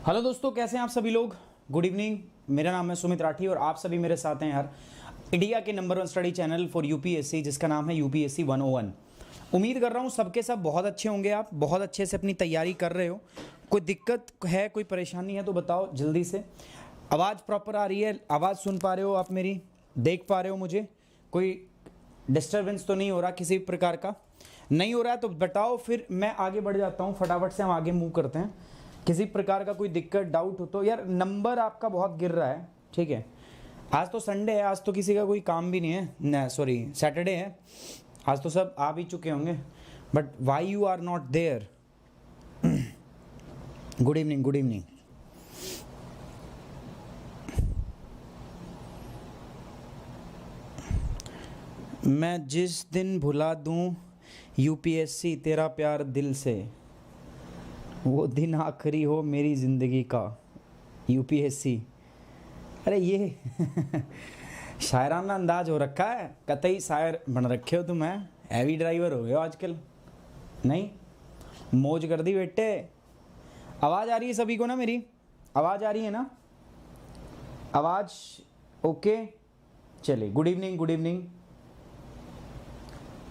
Hello दोस्तों, कैसे हैं आप सभी लोग। Good evening. मेरा नाम है सुमित राठी और आप सभी मेरे साथ हैं यार इंडिया के number 1 study channel for UPSC जिसका नाम है यूपीएससी 101। उम्मीद कर रहा हूँ सबके सब बहुत अच्छे होंगे, आप बहुत अच्छे से अपनी तैयारी कर रहे हो। कोई दिक्कत है, कोई परेशानी है तो बताओ जल्दी से। आवाज़ प्रॉपर आ रही है, आवाज़ सुन पा रहे हो आप मेरी, देख पा रहे हो मुझे, कोई डिस्टर्बेंस तो नहीं हो रहा किसी प्रकार का? नहीं हो रहा है तो बताओ, फिर मैं आगे बढ़ जाता हूँ। फटाफट से हम आगे मूव करते हैं। किसी प्रकार का कोई दिक्कत डाउट हो तो यार, नंबर आपका बहुत गिर रहा है, ठीक है। आज तो संडे है, आज तो किसी का कोई काम भी नहीं है न, सॉरी सैटरडे है। आज तो सब आ भी चुके होंगे, but why you are not there. Good evening, good evening. मैं जिस दिन भुला दूं यूपीएससी तेरा प्यार दिल से, वो दिन आखिरी हो मेरी ज़िंदगी का। यूपीएससी, अरे ये शायराना अंदाज हो रखा है, कतई शायर बन रखे हो तुम। है हैवी ड्राइवर हो गए हो आजकल, नहीं मौज कर दी बेटे। आवाज़ आ रही है सभी को ना? मेरी आवाज़ आ रही है ना? आवाज़ ओके? चलिए, good evening, good evening.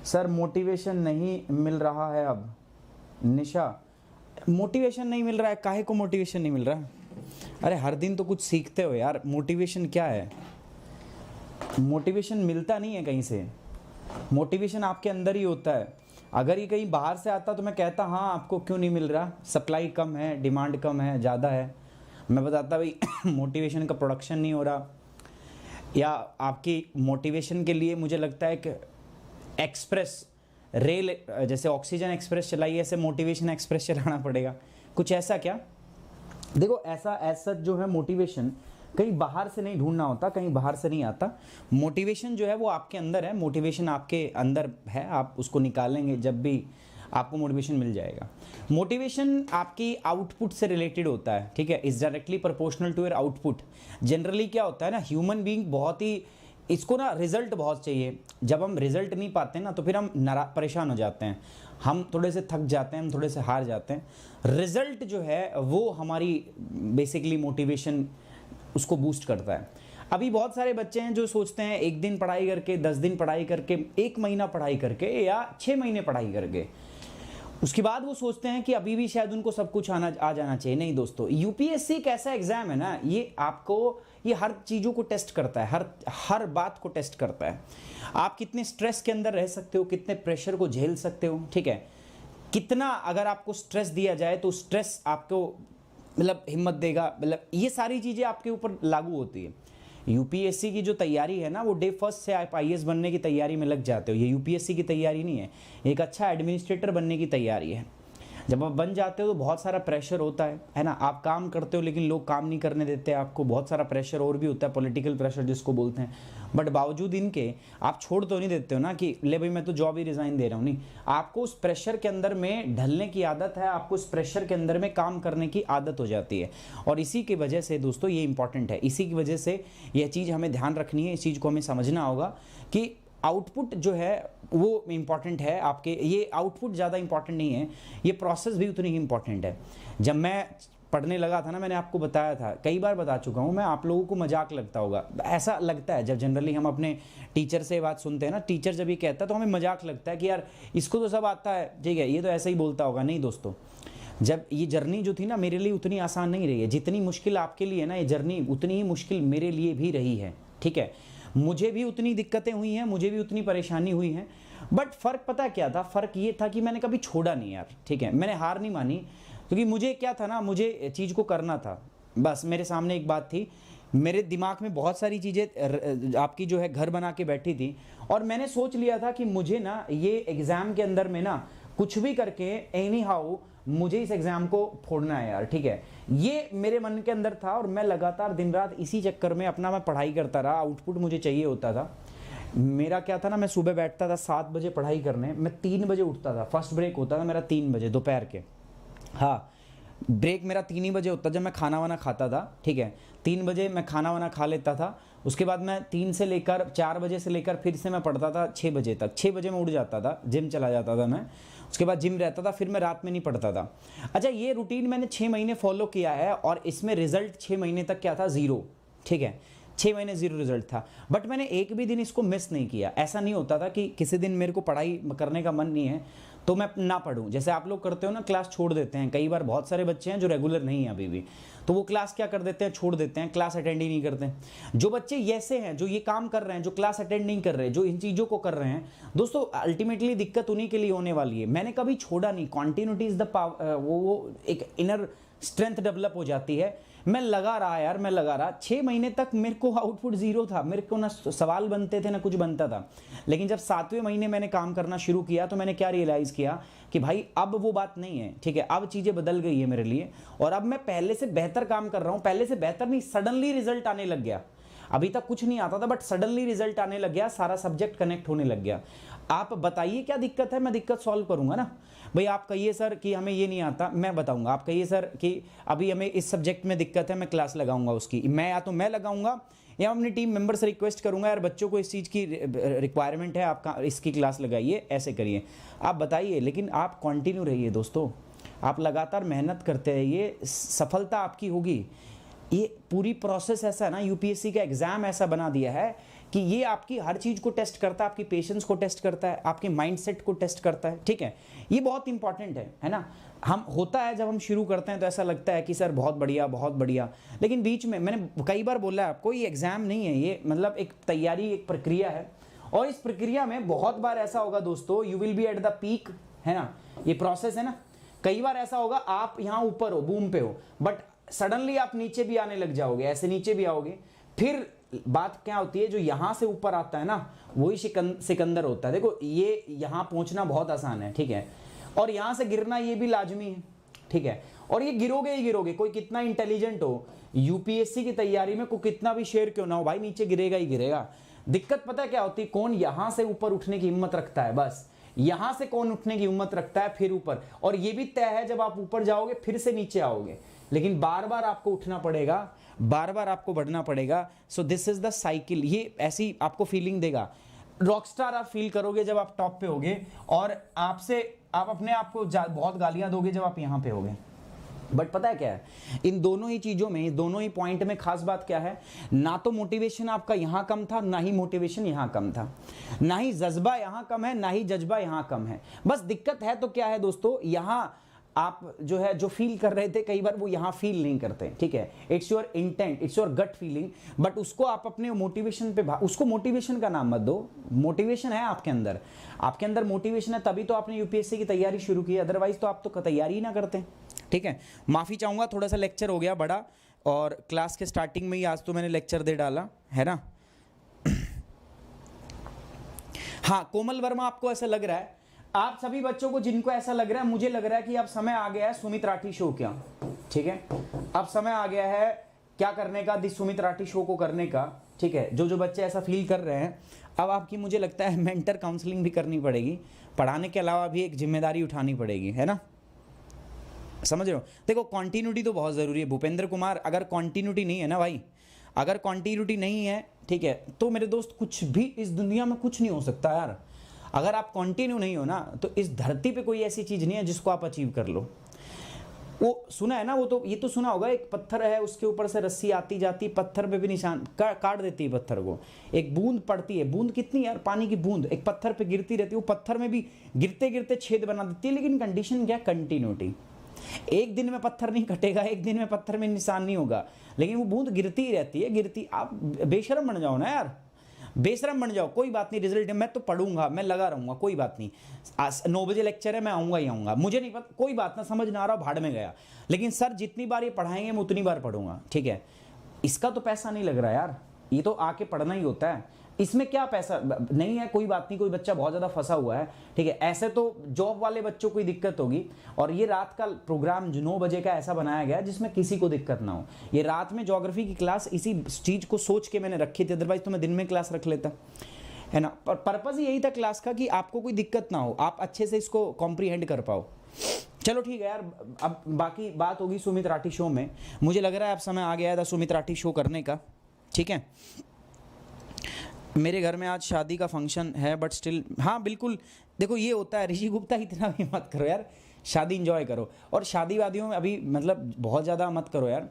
Sir motivation नहीं मिल रहा है अब। निशा, मोटिवेशन नहीं मिल रहा है? काहे को मोटिवेशन नहीं मिल रहा है? अरे हर दिन तो कुछ सीखते हो यार, मोटिवेशन क्या है? मोटिवेशन मिलता नहीं है कहीं से, मोटिवेशन आपके अंदर ही होता है। अगर ये कहीं बाहर से आता तो मैं कहता हाँ आपको क्यों नहीं मिल रहा, सप्लाई कम है, डिमांड कम है, ज़्यादा है। मैं बताता भाई मोटिवेशन का प्रोडक्शन नहीं हो रहा, या आपकी मोटिवेशन के लिए मुझे लगता है कि एक्सप्रेस रेल, जैसे ऑक्सीजन एक्सप्रेस चलाई ऐसे मोटिवेशन एक्सप्रेस चलाना पड़ेगा, कुछ ऐसा क्या? देखो ऐसा जो है मोटिवेशन कहीं बाहर से नहीं ढूंढना होता, कहीं बाहर से नहीं आता। मोटिवेशन जो है वो आपके अंदर है, मोटिवेशन आपके अंदर है, आप उसको निकालेंगे जब भी आपको मोटिवेशन मिल जाएगा। मोटिवेशन आपकी आउटपुट से रिलेटेड होता है, ठीक है, is directly proportional to your output. Generally क्या होता है ना, ह्यूमन बीइंग बहुत ही इसको ना रिजल्ट बहुत चाहिए। जब हम रिजल्ट नहीं पाते ना तो फिर हम परेशान हो जाते हैं, हम थोड़े से थक जाते हैं, हम थोड़े से हार जाते हैं। रिजल्ट जो है वो हमारी बेसिकली मोटिवेशन उसको बूस्ट करता है। अभी बहुत सारे बच्चे हैं जो सोचते हैं 1 दिन पढ़ाई करके, 10 दिन पढ़ाई करके, 1 महीना पढ़ाई करके या 6 महीने पढ़ाई करके उसके बाद वो सोचते हैं कि अभी भी शायद उनको सब कुछ आ जाना चाहिए। नहीं दोस्तों, यूपीएससी एक ऐसा एग्जाम है ना, ये आपको ये हर चीज़ों को टेस्ट करता है, हर बात को टेस्ट करता है। आप कितने स्ट्रेस के अंदर रह सकते हो, कितने प्रेशर को झेल सकते हो, ठीक है, कितना अगर आपको स्ट्रेस दिया जाए तो स्ट्रेस आपको मतलब हिम्मत देगा, मतलब ये सारी चीज़ें आपके ऊपर लागू होती है। यूपीएससी की जो तैयारी है ना, वो डे फर्स्ट से आप आईएएस बनने की तैयारी में लग जाते हो। ये यूपीएससी की तैयारी नहीं है, एक अच्छा एडमिनिस्ट्रेटर बनने की तैयारी है। जब आप बन जाते हो तो बहुत सारा प्रेशर होता है ना। आप काम करते हो लेकिन लोग काम नहीं करने देते, आपको बहुत सारा प्रेशर और भी होता है, पॉलिटिकल प्रेशर जिसको बोलते हैं। बट बावजूद इनके आप छोड़ तो नहीं देते हो ना कि ले भाई मैं तो जॉब ही रिज़ाइन दे रहा हूँ। नहीं, आपको उस प्रेशर के अंदर में ढलने की आदत है, आपको उस प्रेशर के अंदर में काम करने की आदत हो जाती है। और इसी की वजह से दोस्तों ये इंपॉर्टेंट है, इसी की वजह से यह चीज़ हमें ध्यान रखनी है, इस चीज़ को हमें समझना होगा कि आउटपुट जो है वो इम्पॉर्टेंट है आपके। ये आउटपुट ज़्यादा इम्पॉर्टेंट नहीं है, ये प्रोसेस भी उतनी ही इम्पॉर्टेंट है। जब मैं पढ़ने लगा था ना, मैंने आपको बताया था, कई बार बता चुका हूँ मैं, आप लोगों को मजाक लगता होगा, ऐसा लगता है जब जनरली हम अपने टीचर से बात सुनते हैं ना, टीचर जब ये कहता है तो हमें मजाक लगता है कि यार इसको तो सब आता है, ठीक है, ये तो ऐसा ही बोलता होगा। नहीं दोस्तों, जब ये जर्नी जो थी ना मेरे लिए उतनी आसान नहीं रही है जितनी मुश्किल आपके लिए ना, ये जर्नी उतनी ही मुश्किल मेरे लिए भी रही है, ठीक है। मुझे भी उतनी दिक्कतें हुई हैं, मुझे भी उतनी परेशानी हुई हैं, बट फ़र्क पता क्या था? फ़र्क ये था कि मैंने कभी छोड़ा नहीं यार, ठीक है, मैंने हार नहीं मानी। क्योंकि मुझे क्या था ना, मुझे चीज़ को करना था। बस मेरे सामने एक बात थी, मेरे दिमाग में बहुत सारी चीज़ें आपकी जो है घर बना के बैठी थी, और मैंने सोच लिया था कि मुझे ना ये एग्ज़ाम के अंदर में ना कुछ भी करके एनी हाउ मुझे इस एग्ज़ाम को फोड़ना है यार, ठीक है। ये मेरे मन के अंदर था और मैं लगातार दिन रात इसी चक्कर में अपना मैं पढ़ाई करता रहा। आउटपुट मुझे चाहिए होता था। मेरा क्या था ना, मैं सुबह बैठता था 7 बजे पढ़ाई करने, मैं 3 बजे उठता था। फर्स्ट ब्रेक होता था मेरा 3 बजे दोपहर के, हाँ ब्रेक मेरा 3 ही बजे होता जब मैं खाना वाना खाता था, ठीक है। 3 बजे मैं खाना वाना खा लेता था, उसके बाद मैं 3 से लेकर 4 बजे से लेकर फिर से मैं पढ़ता था 6 बजे तक। 6 बजे मैं उठ जाता था, जिम चला जाता था मैं। उसके बाद जिम रहता था, फिर मैं रात में नहीं पढ़ता था। अच्छा, ये रूटीन मैंने 6 महीने फॉलो किया है और इसमें रिजल्ट 6 महीने तक क्या था, 0। ठीक है, 6 महीने 0 रिजल्ट था, बट मैंने एक भी दिन इसको मिस नहीं किया। ऐसा नहीं होता था कि किसी दिन मेरे को पढ़ाई करने का मन नहीं है तो मैं ना पढूं। जैसे आप लोग करते हो ना, क्लास छोड़ देते हैं। कई बार बहुत सारे बच्चे हैं जो रेगुलर नहीं है अभी भी, तो वो क्लास क्या कर देते हैं, छोड़ देते हैं, क्लास अटेंड ही नहीं करते। जो बच्चे ऐसे हैं जो ये काम कर रहे हैं, जो क्लास अटेंड नहीं कर रहे, जो इन चीज़ों को कर रहे हैं, दोस्तों अल्टीमेटली दिक्कत उन्हीं के लिए होने वाली है। मैंने कभी छोड़ा नहीं, कॉन्टिन्यूटी इज द पावर, वो एक इनर स्ट्रेंथ डेवलप हो जाती है। मैं लगा रहा यार, मैं लगा रहा। 6 महीने तक मेरे को आउटपुट 0 था, मेरे को ना सवाल बनते थे ना कुछ बनता था। लेकिन जब 7वें महीने मैंने काम करना शुरू किया तो मैंने क्या रियलाइज़ किया कि भाई अब वो बात नहीं है। ठीक है, अब चीज़ें बदल गई है मेरे लिए और अब मैं पहले से बेहतर काम कर रहा हूँ। पहले से बेहतर नहीं, सडनली रिजल्ट आने लग गया। अभी तक कुछ नहीं आता था, बट सडनली रिजल्ट आने लग गया, सारा सब्जेक्ट कनेक्ट होने लग गया। आप बताइए क्या दिक्कत है, मैं दिक्कत सॉल्व करूंगा ना। भाई आप कहिए सर कि हमें ये नहीं आता, मैं बताऊंगा। आप कहिए सर कि अभी हमें इस सब्जेक्ट में दिक्कत है, मैं क्लास लगाऊंगा उसकी। मैं या तो मैं लगाऊंगा या अपनी टीम मेंबर से रिक्वेस्ट करूंगा, यार बच्चों को इस चीज़ की रिक्वायरमेंट है, आपका इसकी क्लास लगाइए, ऐसे करिए। आप बताइए, लेकिन आप कंटिन्यू रहिए दोस्तों, आप लगातार मेहनत करते रहिए, सफलता आपकी होगी। ये पूरी प्रोसेस ऐसा है ना, यूपीएससी का एग्जाम ऐसा बना दिया है कि ये आपकी हर चीज़ को टेस्ट करता है, आपकी पेशेंस को टेस्ट करता है, आपके माइंडसेट को टेस्ट करता है। ठीक है, ये बहुत इंपॉर्टेंट है ना। हम होता है जब हम शुरू करते हैं तो ऐसा लगता है कि सर बहुत बढ़िया बहुत बढ़िया, लेकिन बीच में मैंने कई बार बोला है आपको, ये एग्जाम नहीं है, ये मतलब एक तैयारी, एक प्रक्रिया है। और इस प्रक्रिया में बहुत बार ऐसा होगा दोस्तों, you will B at the peak, है ना, ये प्रोसेस है ना। कई बार ऐसा होगा आप यहाँ ऊपर हो, बूम पे हो, बट सडनली आप नीचे भी आने लग जाओगे, ऐसे नीचे भी आओगे। फिर बात क्या होती है, जो यहां से ऊपर आता है ना, वही सिकंदर होता है। देखो ये यहां पहुंचना बहुत आसान है, ठीक है, और यहां से गिरना ये भी लाजमी है, ठीक है। और ये गिरोगे ही गिरोगे, कोई कितना इंटेलिजेंट हो, यूपीएससी की तैयारी में कोई कितना भी शेर क्यों ना हो, भाई नीचे गिरेगा ही गिरेगा। दिक्कत पता है क्या होती है, कौन यहां से ऊपर उठने की हिम्मत रखता है, बस यहां से कौन उठने की हिम्मत रखता है, फिर ऊपर। और ये भी तय है जब आप ऊपर जाओगे फिर से नीचे आओगे, लेकिन बार बार आपको उठना पड़ेगा, बार बार आपको बढ़ना पड़ेगा। So this is the cycle. ये ऐसी आपको फीलिंग देगा, रॉकस्टार आप फील करोगे जब आप टॉप पे होगे, और आप अपने आप को बहुत गालियां दोगे जब आप यहां पे होगे। बट पता है क्या है, इन दोनों ही चीजों में, इन दोनों ही पॉइंट में खास बात क्या है, ना तो मोटिवेशन आपका यहां कम था, ना ही मोटिवेशन यहां कम था, ना ही जज्बा यहां कम है, ना ही जज्बा यहां कम है। बस दिक्कत है तो क्या है दोस्तों, यहां आप जो है जो फील कर रहे थे कई बार वो यहां फील नहीं करते, ठीक है। It's your intent, it's your gut feeling, but उसको आप अपने मोटिवेशन पे, उसको मोटिवेशन का नाम मत दो। मोटिवेशन है आपके अंदर मोटिवेशन है, तभी तो आपने यूपीएससी की तैयारी शुरू की, अदरवाइज तो आप तो तैयारी ही ना करते, ठीक है। माफी चाहूंगा, थोड़ा सा लेक्चर हो गया बड़ा, और क्लास के स्टार्टिंग में ही आज तो मैंने लेक्चर दे डाला है ना। हाँ, कोमल वर्मा, आपको ऐसा लग रहा है, आप सभी बच्चों को जिनको ऐसा लग रहा है, मुझे लग रहा है कि अब समय आ गया है सुमित राठी शो का, ठीक है। अब समय आ गया है क्या करने का, दिस सुमित राठी शो को करने का, ठीक है। जो बच्चे ऐसा फील कर रहे हैं, अब आपकी मुझे लगता है मेंटर काउंसलिंग भी करनी पड़ेगी, पढ़ाने के अलावा भी एक जिम्मेदारी उठानी पड़ेगी, है ना, समझ रहे हो। देखो कॉन्टिन्यूटी तो बहुत ज़रूरी है भूपेंद्र कुमार, अगर कॉन्टिन्यूटी नहीं है ना भाई, अगर कॉन्टिन्यूटी नहीं है, ठीक है, तो मेरे दोस्त कुछ भी इस दुनिया में कुछ नहीं हो सकता यार। अगर आप कंटिन्यू नहीं हो ना, तो इस धरती पे कोई ऐसी चीज नहीं है जिसको आप अचीव कर लो। वो सुना है ना, वो तो ये तो सुना होगा, एक पत्थर है, उसके ऊपर से रस्सी आती जाती, पत्थर पे भी निशान काट देती है पत्थर को, एक बूंद पड़ती है, बूंद कितनी यार, पानी की बूंद एक पत्थर पे गिरती रहती है, वो पत्थर में भी गिरते गिरते छेद बना देती है, लेकिन कंडीशन क्या, कंटिन्यूटी। एक दिन में पत्थर नहीं कटेगा, एक दिन में पत्थर में निशान नहीं होगा, लेकिन वो बूंद गिरती ही रहती है, गिरती। आप बेशरम बन जाओ ना यार, बेशरम बन जाओ, कोई बात नहीं, रिजल्ट मैं तो पढ़ूंगा, मैं लगा रहूंगा, कोई बात नहीं। 9 बजे लेक्चर है, मैं आऊंगा ही आऊंगा, मुझे नहीं पता, कोई बात ना, समझ ना आ रहा, भाड़ में गया, लेकिन सर जितनी बार ये पढ़ाएंगे मैं उतनी बार पढ़ूंगा, ठीक है। इसका तो पैसा नहीं लग रहा यार, ये तो आके पढ़ना ही होता है, इसमें क्या पैसा नहीं है, कोई बात नहीं। कोई बच्चा बहुत ज़्यादा फंसा हुआ है, ठीक है, ऐसे तो जॉब वाले बच्चों को दिक्कत होगी, और ये रात का प्रोग्राम 9 बजे का ऐसा बनाया गया जिसमें किसी को दिक्कत ना हो। ये रात में ज्योग्राफी की क्लास इसी चीज़ को सोच के मैंने रखी थी, अदरवाइज तो मैं दिन में क्लास रख लेता, है ना। पर पर्पज़ यही था क्लास का कि आपको कोई दिक्कत ना हो, आप अच्छे से इसको कॉम्प्रीहेंड कर पाओ। चलो ठीक है यार, अब बाकी बात होगी सुमित राठी शो में। मुझे लग रहा है अब समय आ गया था सुमित राठी शो करने का, ठीक है। मेरे घर में आज शादी का फंक्शन है बट स्टिल, हाँ बिल्कुल। देखो ये होता है ऋषि गुप्ता, इतना भी मत करो यार, शादी इंजॉय करो। और शादी वादियों में अभी मतलब बहुत ज़्यादा मत करो यार।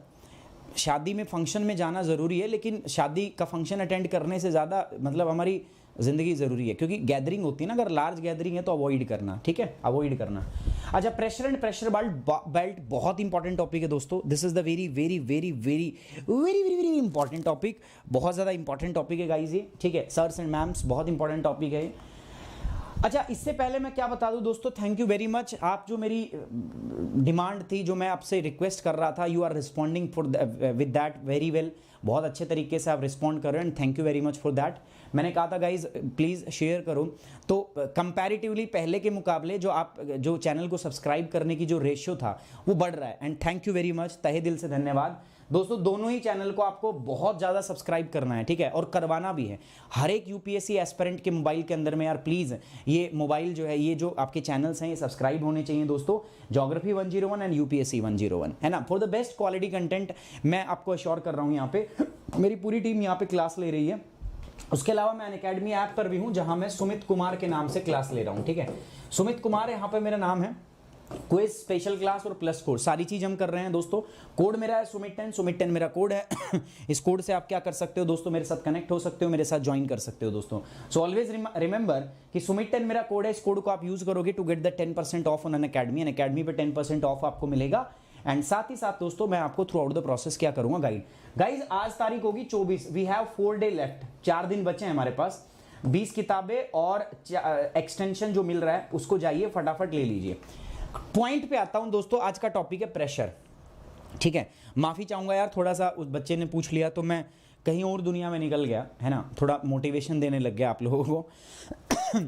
शादी में फंक्शन में जाना ज़रूरी है, लेकिन शादी का फंक्शन अटेंड करने से ज़्यादा मतलब हमारी ज़िंदगी ज़रूरी है, क्योंकि गैदरिंग होती है ना, अगर लार्ज गैदरिंग है तो अवॉइड करना, ठीक है, अवॉइड करना। अच्छा, प्रेशर एंड प्रेशर बेल्ट बहुत इंपॉर्टेंट टॉपिक है दोस्तों। This is the very very very very very very very important topic, बहुत ज़्यादा इंपॉर्टेंट टॉपिक है गाइज ये, ठीक है सर्स एंड मैम्स, बहुत इंपॉर्टेंट टॉपिक है ये। अच्छा, इससे पहले मैं क्या बता दूं दोस्तों, थैंक यू वेरी मच। आप जो मेरी डिमांड थी, जो मैं आपसे रिक्वेस्ट कर रहा था, you are responding for with that very well, बहुत अच्छे तरीके से आप रिस्पॉन्ड कर रहे हैं, and thank you very much for that. मैंने कहा था गाइज प्लीज़ शेयर करो, तो कंपैरेटिवली पहले के मुकाबले जो चैनल को सब्सक्राइब करने की जो रेशियो था वो बढ़ रहा है, and thank you very much, तहे दिल से धन्यवाद दोस्तों। दोनों ही चैनल को आपको बहुत ज़्यादा सब्सक्राइब करना है, ठीक है, और करवाना भी है। हर एक यूपीएससी एस्पिरेंट के मोबाइल के अंदर में यार प्लीज़ ये मोबाइल जो है, ये जो आपके चैनल्स हैं, ये सब्सक्राइब होने चाहिए दोस्तों। ज्योग्राफी 101 एंड यूपीएससी 101, है ना, for the best quality content मैं आपको अश्योर कर रहा हूँ। यहाँ पे मेरी पूरी टीम यहाँ पे क्लास ले रही है। उसके अलावा मैं अनअकैडमी ऐप पर भी हूँ, जहाँ मैं सुमित कुमार के नाम से क्लास ले रहा हूँ, ठीक है, सुमित कुमार यहाँ पे मेरा नाम है। क्विज, स्पेशल क्लास और प्लस कोड, सारी चीज हम कर रहे हैं दोस्तों। कोड मेरा है सुमित10 मेरा कोड है। इस कोड से आप क्या कर सकते हो दोस्तों, मेरे साथ कनेक्ट हो सकते हो, मेरे साथ ज्वाइन कर सकते हो दोस्तों। सो ऑलवेज रिमेंबर कि सुमित10 मेरा कोड है, इस कोड को आप यूज करोगे to get the 10% off on Unacademy. Unacademy पे 10% ऑफ आपको मिलेगा, एंड साथ ही साथ दोस्तों मैं आपको थ्रू आउट द प्रोसेस क्या करूंगा गाइज आज तारीख होगी 24, वी हैव 4 डे लेफ्ट, 4 दिन बचे हैं हमारे पास। 20 किताबें और एक्सटेंशन जो मिल रहा है उसको जाइए फटाफट ले लीजिए। पॉइंट पे आता हूं दोस्तों, आज का टॉपिक है प्रेशर, ठीक है। माफी चाहूंगा यार, थोड़ा सा उस बच्चे ने पूछ लिया तो मैं कहीं और दुनिया में निकल गया, है ना, थोड़ा मोटिवेशन देने लग गया आप लोगों को।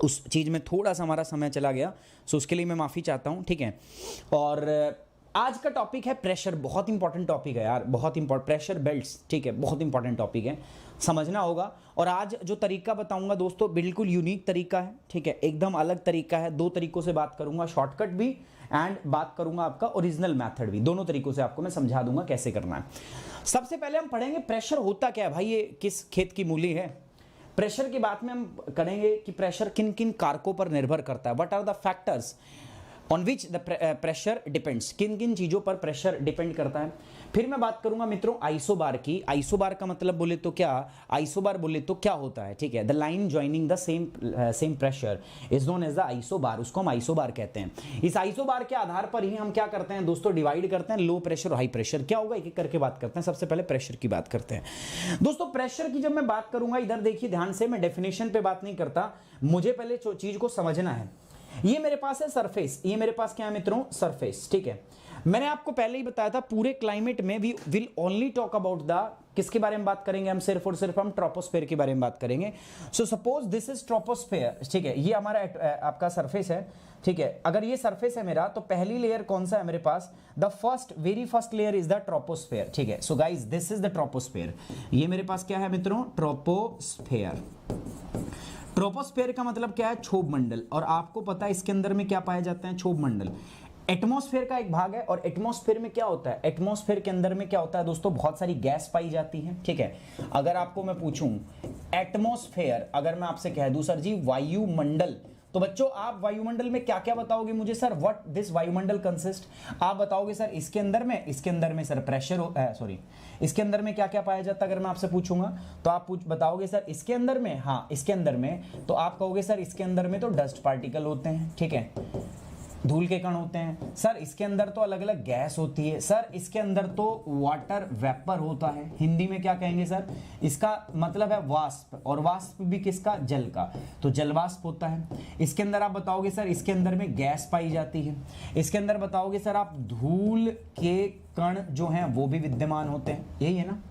उस चीज़ में थोड़ा सा हमारा समय चला गया, सो उसके लिए मैं माफ़ी चाहता हूँ, ठीक है। और आज का टॉपिक है प्रेशर, बहुत इंपॉर्टेंट टॉपिक है यार, बहुत इंपॉर्टेंट, प्रेशर बेल्ट्स, ठीक है, बहुत इंपॉर्टेंट टॉपिक है, समझना होगा। और आज जो तरीका बताऊंगा दोस्तों बिल्कुल यूनिक तरीका है, ठीक है, एकदम अलग तरीका है। 2 तरीकों से बात करूंगा, शॉर्टकट भी एंड बात करूंगा आपका ओरिजिनल मेथड भी, दोनों तरीकों से आपको मैं समझा दूंगा कैसे करना है। सबसे पहले हम पढ़ेंगे प्रेशर होता क्या है भाई, ये किस खेत की मूली है। प्रेशर की बात में हम करेंगे कि प्रेशर किन किन कारकों पर निर्भर करता है, what are the factors on which the pressure depends, किन किन चीज़ों पर प्रेशर डिपेंड करता है। फिर मैं बात करूंगा मित्रों आइसोबार की। आइसोबार का मतलब बोले तो क्या, आइसोबार बोले तो क्या होता है, ठीक है, the line joining the same pressure is known as the isobar, उसको हम आइसोबार कहते हैं। इस आइसोबार के आधार पर ही हम क्या करते हैं दोस्तों, डिवाइड करते हैं लो प्रेशर और हाई प्रेशर। क्या होगा एक एक करके बात करते हैं। सबसे पहले प्रेशर की बात करते हैं दोस्तों। प्रेशर की जब मैं बात करूंगा, इधर देखिए ध्यान से, मैं डेफिनेशन पे बात नहीं करता, मुझे पहले चीज को समझना है। ये मेरे पास है सरफेस, ये मेरे पास क्या है मित्रों, सरफेस, ठीक है। मैंने आपको पहले ही बताया था पूरे क्लाइमेट में we will only talk about the, किसके बारे में बात करेंगे हम, सिर्फ और सिर्फ हम ट्रोपोस्फेयर के बारे में बात करेंगे। So suppose this is troposphere, ठीक है, ये हमारा आपका सरफेस है, ठीक है। अगर ये सरफेस है मेरा, तो पहली लेयर कौन सा है मेरे पास, the very first layer is the troposphere, ठीक है। So guys this is the troposphere, ये मेरे पास क्या है मित्रों, ट्रोपोस्फेयर। ट्रोपोस्फेयर का मतलब क्या है, क्षोभ मंडल, और आपको पता है इसके अंदर में क्या पाए जाते हैं, क्षोभ मंडल। एटमॉस्फेयर का एक भाग है, और एटमॉस्फेयर में क्या होता है, एटमॉस्फेयर के अंदर में क्या होता है दोस्तों, बहुत सारी गैस पाई जाती है, ठीक है। अगर आपको मैं पूछूं एटमॉस्फेयर, अगर मैं आपसे कह दूं सर जी वायुमंडल, तो बच्चों आप वायुमंडल में क्या क्या बताओगे मुझे, सर व्हाट दिस वायुमंडल कंसिस्ट, आप बताओगे सर इसके अंदर में सर प्रेशर सॉरी इसके अंदर में क्या क्या पाया जाता है। अगर मैं आपसे पूछूंगा तो आप बताओगे सर इसके अंदर में, हाँ इसके अंदर में, तो आप कहोगे सर इसके अंदर में तो डस्ट पार्टिकल होते हैं, ठीक है, धूल के कण होते हैं। सर इसके अंदर तो अलग अलग गैस होती है, सर इसके अंदर तो वाटर वेपर होता है, हिंदी में क्या कहेंगे सर, इसका मतलब है वाष्प, और वाष्प भी किसका, जल का, तो जलवाष्प होता है। इसके अंदर आप बताओगे सर इसके अंदर में गैस पाई जाती है। इसके अंदर बताओगे सर आप धूल के कण जो हैं वो भी विद्यमान होते हैं, यही है ना,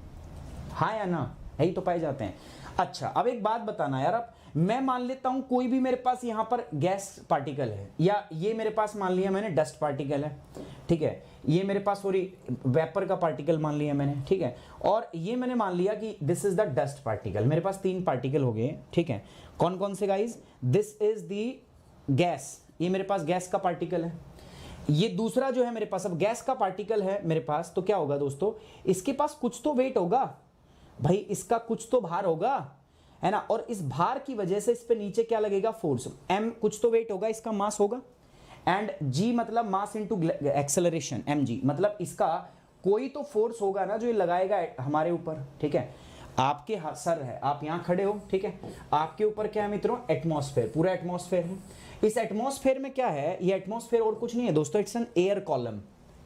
हाँ या ना, यही तो पाए जाते हैं। अच्छा अब एक बात बताना यार, अब मैं मान लेता हूं कोई भी मेरे पास यहां पर गैस पार्टिकल है, या ये मेरे पास मान लिया मैंने डस्ट पार्टिकल है, ठीक है, ये मेरे पास सॉरी वेपर का पार्टिकल मान लिया मैंने, ठीक है, और ये मैंने मान लिया कि this is the dust particle. मेरे पास 3 पार्टिकल हो गए, ठीक है, कौन कौन से guys, this is the gas, ये मेरे पास गैस का पार्टिकल है। ये दूसरा जो है मेरे पास, अब गैस का पार्टिकल है मेरे पास, तो क्या होगा दोस्तों, इसके पास कुछ तो वेट होगा भाई, इसका कुछ तो भार होगा, है ना, और इस भार की वजह से इस पे नीचे क्या लगेगा, फोर्स, m कुछ तो वेट होगा, इसका मास होगा, एंड g मतलब मास इनटू एक्सेलरेशन, mg मतलब इसका कोई तो फोर्स होगा ना जो ये लगाएगा हमारे ऊपर, ठीक है। आपके सर है, आप यहां खड़े हो, ठीक है, आपके ऊपर क्या है मित्रों, एटमॉस्फेयर, पूरा एटमॉस्फेयर है। इस एटमॉस्फेयर में क्या है, ये एटमॉस्फेयर और कुछ नहीं है दोस्तों, it's an air column.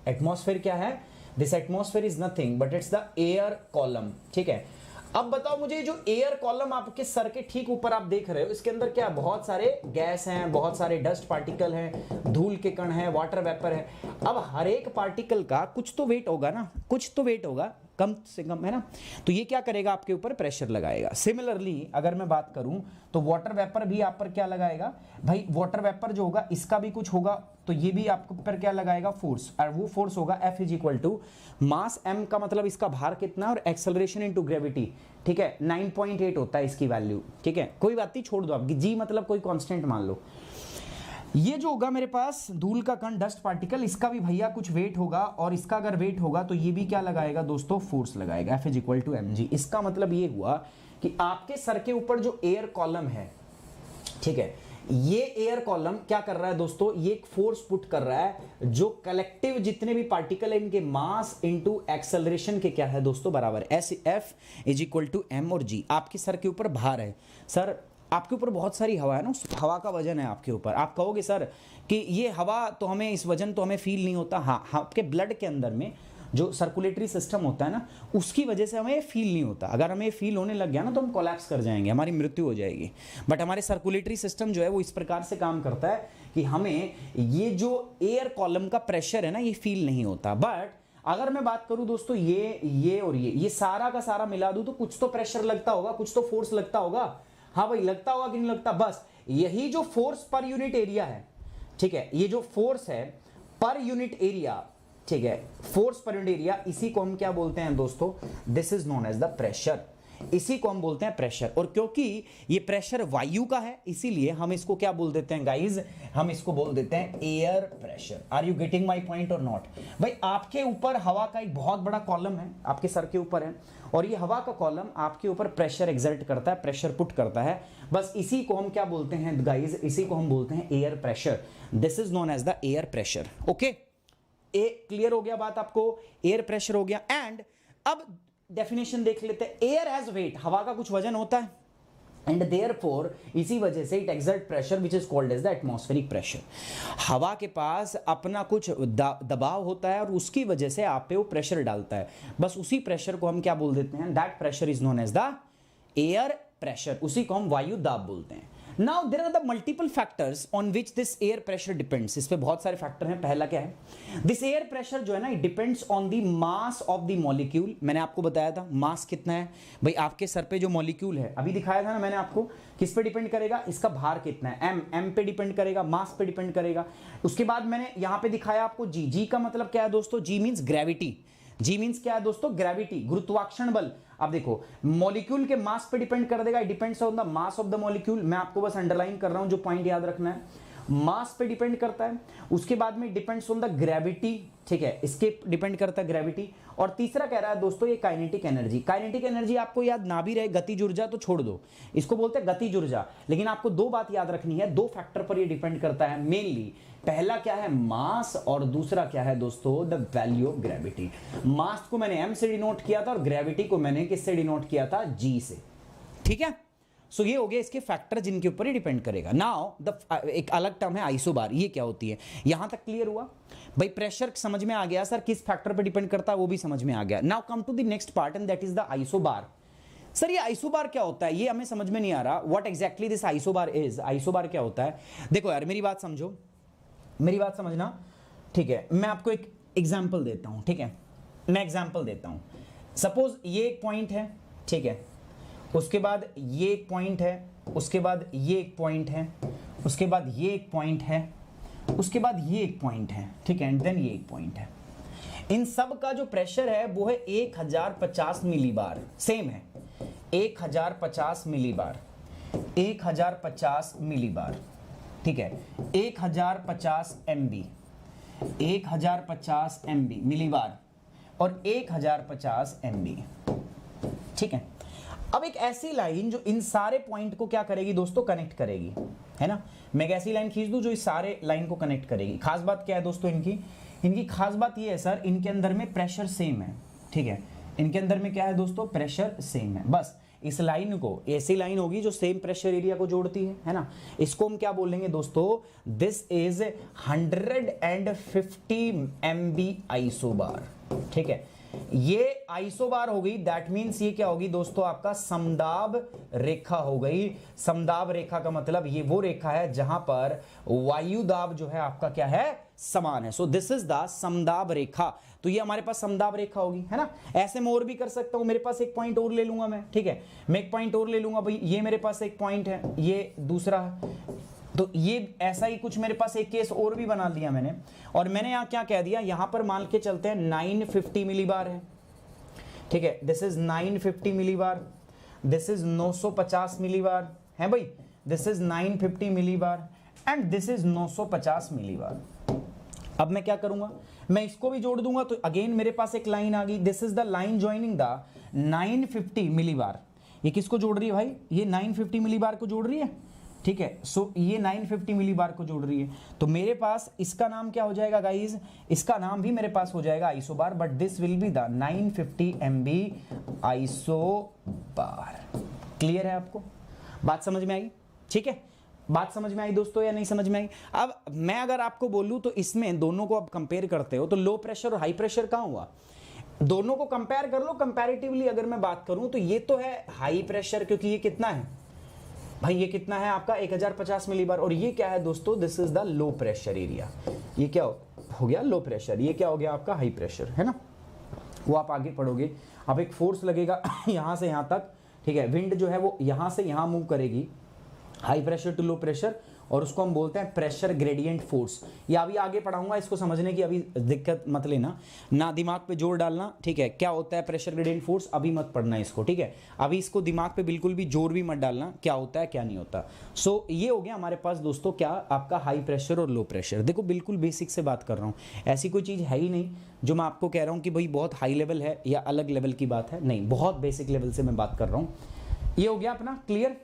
Atmosphere क्या है, this atmosphere is nothing but it's the air column, ठीक है। अब बताओ मुझे, जो एयर कॉलम आपके सर के ठीक ऊपर आप देख रहे हो, इसके अंदर क्या, बहुत सारे गैस हैं, बहुत सारे डस्ट पार्टिकल हैं, धूल के कण हैं, वाटर वेपर है। अब हर एक पार्टिकल का कुछ तो वेट होगा ना, कुछ तो वेट होगा कम से कम, है ना। तो ये क्या करेगा, आपके ऊपर प्रेशर लगाएगा। सिमिलरली अगर मैं बात करूं तो वाटर वेपर भी आप पर क्या लगाएगा भाई, वाटर वेपर जो होगा इसका भी कुछ होगा, तो ये भी आपके ऊपर क्या लगाएगा, फोर्स, और वो फोर्स होगा F is equal to mass m का मतलब इसका भार कितना और एक्सेलरेशन इनटू ग्रेविटी, ठीक है, 9.8 होता है इसकी वैल्यू, ठीक है। कोई बात नहीं, छोड़ दो आप, g मतलब कोई कांस्टेंट मान लो। ये जो होगा मेरे पास धूल का कण, डस्ट पार्टिकल, इसका भी भैया कुछ वेट होगा, और इसका अगर वेट होगा तो ये भी क्या लगाएगा दोस्तों, फोर्स लगाएगा, F is equal to mg। इसका मतलब ये हुआ कि आपके सर के ऊपर जो एयर कॉलम है, ठीक है, ये एयर कॉलम क्या कर रहा है दोस्तों, ये एक फोर्स पुट कर रहा है जो कलेक्टिव जितने भी पार्टिकल है इनके मास इनटू एक्सेलरेशन के क्या है दोस्तों, बराबर F is equal to m और g। आपके सर के ऊपर भार है, सर आपके ऊपर बहुत सारी हवा है ना, उस हवा का वजन है आपके ऊपर। आप कहोगे सर कि ये हवा तो हमें, इस वजन तो हमें फील नहीं होता। हाँ, आपके ब्लड के अंदर में जो सर्कुलेटरी सिस्टम होता है ना, उसकी वजह से हमें फील नहीं होता। अगर हमें फील होने लग गया ना तो हम कोलैप्स कर जाएंगे, हमारी मृत्यु हो जाएगी। बट हमारे सर्कुलेटरी सिस्टम जो है वो इस प्रकार से काम करता है कि हमें ये जो एयर कॉलम का प्रेशर है ना, ये फील नहीं होता। बट अगर मैं बात करूं दोस्तों, ये और ये सारा का सारा मिला दूं तो कुछ तो प्रेशर लगता होगा, कुछ तो फोर्स लगता होगा। हाँ भाई, लगता होगा कि नहीं लगता। बस यही जो फोर्स पर यूनिट एरिया है, ठीक है, ये जो फोर्स है पर यूनिट एरिया, ठीक है, फोर्स पर यूनिट एरिया, इसी को हम क्या बोलते हैं दोस्तों, this is known as the pressure. इसी को हम बोलते हैं प्रेशर। और क्योंकि ये प्रेशर वायु का है, इसीलिए हम इसको क्या बोल देते हैं गाइज, हम इसको बोल देते हैं air pressure. Are you getting my point or not? भाई आपके ऊपर हवा का एक बहुत बड़ा कॉलम है, आपके सर के ऊपर है, और ये हवा का कॉलम आपके ऊपर प्रेशर एक्सर्ट करता है, प्रेशर पुट करता है। बस इसी को हम क्या बोलते हैं गाइज, इसी को हम बोलते हैं air pressure. This is known as the air pressure. Okay, clear हो गया बात आपको, एयर प्रेशर हो गया। एंड अब डेफिनेशन देख लेते हैं। एयर हैज वेट, हवा का कुछ वजन होता है, एंड देयरफॉर इसी वजह से it exert pressure which is called as the atmospheric pressure. हवा के पास अपना कुछ दबाव होता है और उसकी वजह से आप पे वो प्रेशर डालता है। बस उसी प्रेशर को हम क्या बोल देते हैं, that pressure is known as the air pressure. उसी को हम वायु दाब बोलते हैं। Now there are the multiple factors on which this air pressure depends। इस पे बहुत सारे फैक्टर हैं। पहला क्या है, this air pressure जो है ना, it depends on the mass of the molecule। मैंने आपको बताया था मास कितना है भाई, आपके सर पे जो मॉलिक्यूल है, अभी दिखाया था ना मैंने आपको, किस पे डिपेंड करेगा, इसका भार कितना है, m पे डिपेंड करेगा, मास पे डिपेंड करेगा। उसके बाद मैंने यहां पे दिखाया आपको g का मतलब क्या है दोस्तों, g मीन्स ग्रेविटी। जी मीन्स क्या है दोस्तों, ग्रेविटी, गुरुत्वाकर्षण बल। अब देखो मॉलिक्यूल के मास पे डिपेंड कर देगा, it depends on the mass of the molecule. मैं आपको बस अंडरलाइन कर रहा हूं, जो पॉइंट याद रखना है, मास पे डिपेंड करता है। उसके बाद में डिपेंड्स ऑन द ग्रेविटी, ठीक है, इसके डिपेंड करता है ग्रेविटी। और तीसरा कह रहा है दोस्तों ये काइनेटिक एनर्जी। काइनेटिक एनर्जी आपको याद ना भी रहे, गतिज ऊर्जा तो छोड़ दो, इसको बोलते हैं गतिज ऊर्जा। लेकिन आपको दो बात याद रखनी है, दो फैक्टर पर ये डिपेंड करता है मेनली। पहला क्या है, मास, और दूसरा क्या है दोस्तों, द वैल्यू ऑफ ग्रेविटी। मास को मैंने m से डिनोट किया था और ग्रेविटी को मैंने किससे डिनोट किया था, g से। ठीक है, सो ये हो गया इसके फैक्टर जिनके ऊपर ही डिपेंड करेगा। नाउ द एक अलग टर्म है आइसोबार। ये क्या होती है, यहां तक क्लियर हुआ भाई? प्रेशर समझ में आ गया सर, किस फैक्टर पर डिपेंड करता है वो भी समझ में आ गया। Now come to the next part and that is the isobar. Sir ये आइसोबार क्या होता है, ये हमें समझ में नहीं आ रहा। What exactly this isobar is, isobar क्या होता है? देखो यार मेरी बात समझो, मेरी बात समझना, ठीक है। मैं आपको एक एग्जाम्पल देता हूं, ठीक है, मैं एग्जाम्पल देता हूं। सपोज ये एक पॉइंट है, ठीक है, उसके बाद ये एक पॉइंट है, उसके बाद ये एक पॉइंट है, उसके बाद ये एक पॉइंट है, उसके बाद ये एक पॉइंट है, ठीक है, एंड देन ये एक पॉइंट है। इन सब का जो प्रेशर है वो है 1050 मिलीबार, सेम है 1050 मिलीबार, 1050 मिलीबार, ठीक है, 1050 MB, 1050 MB मिलीबार और 1050 MB, ठीक है। अब एक ऐसी लाइन जो इन सारे पॉइंट को क्या करेगी दोस्तों, कनेक्ट करेगी, है ना। मैं एक ऐसी लाइन खींच दूं जो इस सारे लाइन को कनेक्ट करेगी। खास बात क्या है दोस्तों इनकी खास बात ये है सर, इनके अंदर में प्रेशर सेम है, ठीक है। इनके अंदर में क्या है दोस्तों, प्रेशर सेम है। बस इस लाइन को, ऐसी लाइन होगी जो सेम प्रेशर एरिया को जोड़ती है ना। इसको हम क्या बोलेंगे दोस्तों, दिस इज 150 MB आइसोबार, ठीक है। ये आइसोबार हो गई, दैट मींस ये क्या होगी दोस्तों, आपका समदाब रेखा हो गई। समदाब रेखा का मतलब ये वो रेखा है जहां पर वायुदाब जो है आपका क्या है, समान है। सो दिस इज द समदाब रेखा। तो ये हमारे पास समदाब रेखा होगी, है ना। ऐसे मैं और भी कर सकता हूं, मेरे पास एक पॉइंट और ले लूंगा मैं, ठीक है। मैं एक पॉइंट और ले लूंगा भाई, ये मेरे पास एक पॉइंट है, ये दूसरा है, तो ये ऐसा ही कुछ मेरे पास एक केस और भी बना लिया मैंने। और मैंने यहां क्या कह दिया, यहां पर मान के चलते हैं 950 मिलीबार है, ठीक है। This is 950 millibar, this is 950 millibar है भाई, this is 950 millibar and this is 950 millibar. अब मैं क्या करूंगा, मैं इसको भी जोड़ दूंगा, तो अगेन मेरे पास एक लाइन आ गई। This is the line joining the 950 millibar. ये किसको जोड़ रही है भाई, ये 950 मिलीबार को जोड़ रही है, ठीक है। सो ये 950 मिलीबार को जोड़ रही है। तो मेरे पास इसका नाम क्या हो जाएगा गाइज, इसका नाम भी मेरे पास हो जाएगा isobar, but this will be the 950 MB isobar. Clear है आपको, बात समझ में आई, ठीक है। बात समझ में आई दोस्तों या नहीं समझ में आई। अब मैं अगर आपको बोलूं तो इसमें दोनों को आप कंपेयर करते हो तो लो प्रेशर और हाई प्रेशर कहां हुआ, दोनों को कंपेयर कर लो। कंपैरेटिवली अगर मैं बात करूं तो ये तो है हाई प्रेशर, क्योंकि ये कितना है भाई, ये कितना है आपका 1050 मिलीबार। और ये क्या है दोस्तों, this is the low pressure area. ये क्या हो गया, लो प्रेशर। ये क्या हो गया आपका, हाई प्रेशर, है ना। वो आप आगे पढ़ोगे। अब एक फोर्स लगेगा यहां से यहां तक, ठीक है। विंड जो है वो यहां से यहां मूव करेगी, high pressure to low pressure, और उसको हम बोलते हैं प्रेशर ग्रेडियंट फोर्स। या अभी आगे पढ़ाऊंगा, इसको समझने की अभी दिक्कत मत लेना ना, दिमाग पे जोर डालना, ठीक है। क्या होता है प्रेशर ग्रेडियंट फोर्स, अभी मत पढ़ना इसको, ठीक है। अभी इसको दिमाग पे बिल्कुल भी जोर भी मत डालना, क्या होता है क्या नहीं होता। सो ये हो गया हमारे पास दोस्तों क्या, आपका हाई प्रेशर और लो प्रेशर। देखो बिल्कुल बेसिक से बात कर रहा हूँ, ऐसी कोई चीज़ है ही नहीं जो मैं आपको कह रहा हूँ कि भाई बहुत हाई लेवल है या अलग लेवल की बात है, नहीं, बहुत बेसिक लेवल से मैं बात कर रहा हूँ। ये हो गया अपना क्लियर,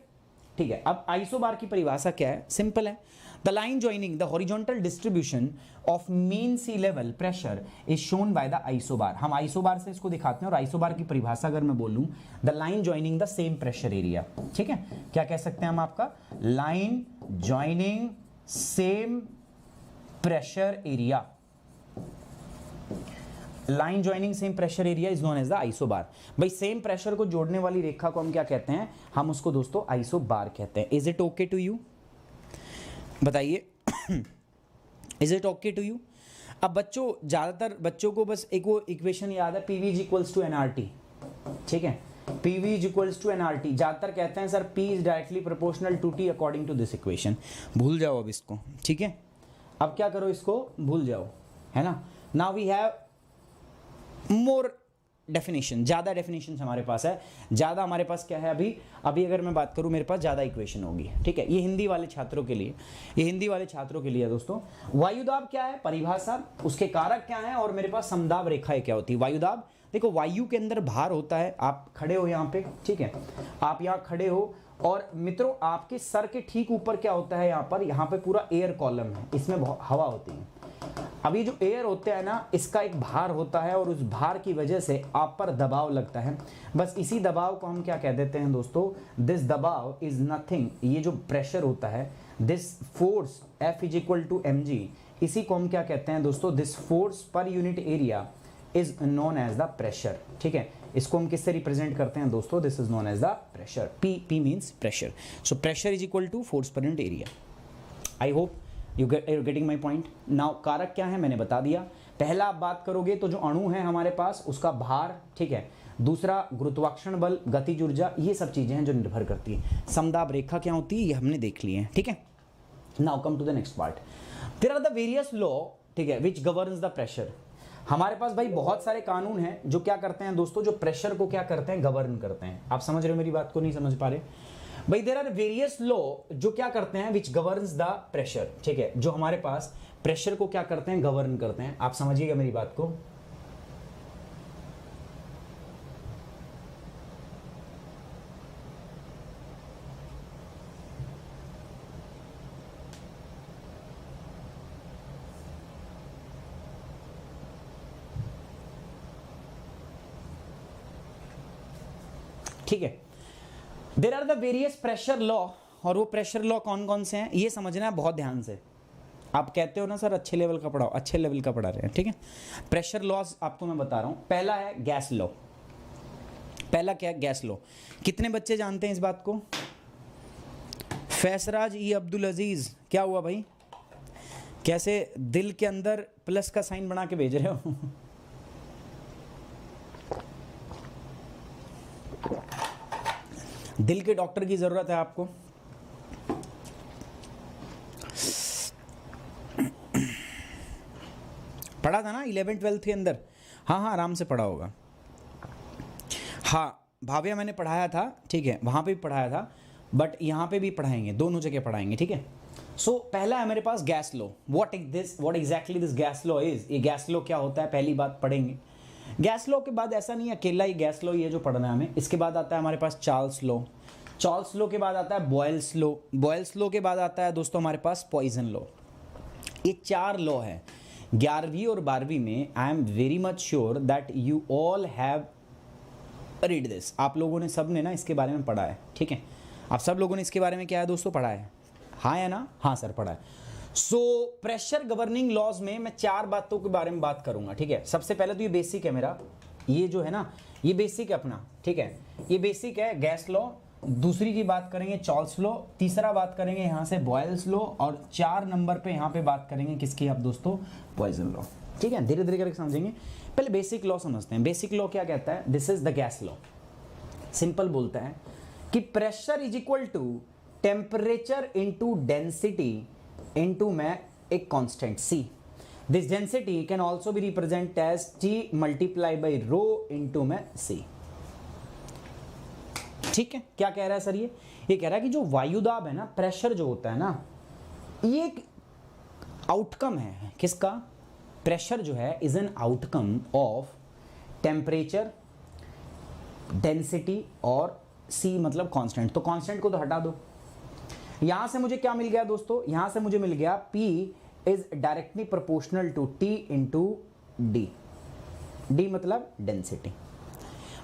ठीक है। अब आइसोबार की परिभाषा क्या है, सिंपल है। The line joining the horizontal distribution of mean sea level pressure is shown by the isobar. हम आइसोबार से इसको दिखाते हैं। और आइसोबार की परिभाषा अगर मैं बोलूं, the line joining the same pressure area, ठीक है। क्या कह सकते हैं हम आपका, line joining same pressure area, line joining same pressure area is known as the isobar. भाई सेम प्रेशर को जोड़ने वाली रेखा को हम क्या कहते हैं, हम उसको दोस्तों आइसोबार कहते हैं। Is it okay to you, बताइए is it okay to you. अब बच्चों, ज्यादातर बच्चों को बस एक वो इक्वेशन याद है, PV is equals to NRT, ठीक है। PV is equals to NRT, ज्यादातर कहते हैं sir P is directly proportional to T according to this equation. भूल जाओ अब इसको, ठीक है। अब क्या करो, इसको भूल जाओ, है ना। Now we have more definition, ज़्यादा डेफिनेशन हमारे पास है, ज़्यादा हमारे पास क्या है अभी अगर मैं बात करूँ मेरे पास ज़्यादा इक्वेशन होगी, ठीक है। ये हिंदी वाले छात्रों के लिए, ये हिंदी वाले छात्रों के लिए दोस्तों। वायुदाब क्या है, परिभाषा, उसके कारक क्या है, और मेरे पास समदाब रेखाएं क्या होती है। वायुदाब, देखो वायु के अंदर भार होता है, आप खड़े हो यहाँ पे, ठीक है, आप यहाँ खड़े हो, और मित्रों आपके सर के ठीक ऊपर क्या होता है, यहाँ पे पूरा एयर कॉलम है, इसमें हवा होती है। अभी जो एयर होते हैं ना, इसका एक भार होता है, और उस भार की वजह से आप पर दबाव लगता है। बस इसी दबाव को हम क्या कह देते हैं दोस्तों, दिस दबाव इज नथिंग, ये जो प्रेशर होता है, this force F is equal to mg, इसी को हम क्या कहते हैं दोस्तों, this force per unit area is known as the pressure, ठीक है। इसको हम किससे रिप्रेजेंट करते हैं दोस्तों, this is known as the pressure. P means pressure. So pressure is equal to force per unit area. I hope you getting my point. Now कारक क्या है मैंने बता दिया। पहला आप बात करोगे तो जो अणु है हमारे पास, उसका भार, ठीक है। दूसरा गुरुत्वाकर्षण बल, गतिज ऊर्जा, ये सब चीजें हैं जो निर्भर करती है। समदाब रेखा क्या होती है ये हमने देख ली है, ठीक है। Now come to the next part. There are the various law, ठीक है, विच गवर्न्स द प्रेशर। हमारे पास भाई बहुत सारे कानून हैं जो क्या करते हैं दोस्तों, जो प्रेशर को क्या करते हैं, गवर्न करते हैं। आप समझ रहे हो मेरी बात को, नहीं समझ पा रहे भाई। देयर आर वेरियस लॉ जो क्या करते हैं, विच गवर्न्स द प्रेशर, ठीक है, जो हमारे पास प्रेशर को क्या करते हैं, गवर्न करते हैं। आप समझिएगा मेरी बात को। ठीक है। There are the various pressure law, और वो प्रेशर लॉ कौन कौन से हैं ये समझना है बहुत ध्यान से। आप कहते हो ना सर अच्छे लेवल का पढ़ाओ, अच्छे लेवल का पढ़ा रहे हैं, ठीक है। प्रेशर लॉज आपको मैं बता रहा हूं। पहला है गैस लॉ। पहला क्या है? Gas law. कितने बच्चे जानते हैं इस बात को? फैसराज ई अब्दुल अजीज, क्या हुआ भाई? कैसे दिल के अंदर प्लस का साइन बना के भेज रहे हो? दिल के डॉक्टर की जरूरत है आपको। पढ़ा था ना 11th-12th के अंदर? हाँ हाँ आराम से पढ़ा होगा। हाँ भाविया मैंने पढ़ाया था, ठीक है, वहाँ पे भी पढ़ाया था, बट यहाँ पे भी पढ़ाएंगे, दोनों जगह पढ़ाएंगे, ठीक है। सो पहला है मेरे पास gas law. What exactly this gas law is. ये गैस लॉ क्या होता है पहली बात पढ़ेंगे। गैस लॉ के बाद ऐसा नहीं अकेला ही गैस लॉ ये जो पढ़ना है हमें, इसके बाद आता है हमारे पास चार्ल्स लॉ। चार्ल्स लॉ के बाद आता है बॉयल्स लॉ। बॉयल्स लॉ के बाद आता है दोस्तों हमारे पास पॉइजन लॉ। ये 4 लॉ है। 11वीं और 12वीं में I am very much sure that you all have read this. आप लोगों ने सब ने ना इसके बारे में पढ़ा है, ठीक है। आप सब लोगों ने इसके बारे में क्या है दोस्तों पढ़ा है? हाँ या ना? हाँ सर पढ़ा है। सो प्रेशर गवर्निंग लॉज में मैं 4 बातों के बारे में बात करूंगा, ठीक है। सबसे पहले तो ये बेसिक है मेरा, ये जो है ना ये बेसिक है अपना, ठीक है। ये बेसिक है गैस लॉ। दूसरी की बात करेंगे चार्ल्स लॉ। तीसरा बात करेंगे यहाँ से बॉयल्स लॉ, और 4 नंबर पे यहाँ पे बात करेंगे किसकी आप दोस्तों? पॉइजन लॉ, ठीक है। धीरे धीरे करके समझेंगे। पहले बेसिक लॉ समझते हैं। बेसिक लॉ क्या कहता है? This is the gas law. Simple बोलता है कि pressure is equal to temperature into density into में एक constant C. This density can also be represent as T multiply by rho into में सी, ठीक है। क्या कह रहा है सर? ये कह रहा है कि जो वायुदाब है ना, प्रेशर जो होता है ना, ये एक आउटकम है किसका? प्रेशर जो है is an outcome of temperature, density और सी मतलब कांस्टेंट। तो कांस्टेंट को तो हटा दो। यहां से मुझे क्या मिल गया दोस्तों? यहां से मुझे मिल गया P is directly proportional to T into D. D मतलब डेंसिटी,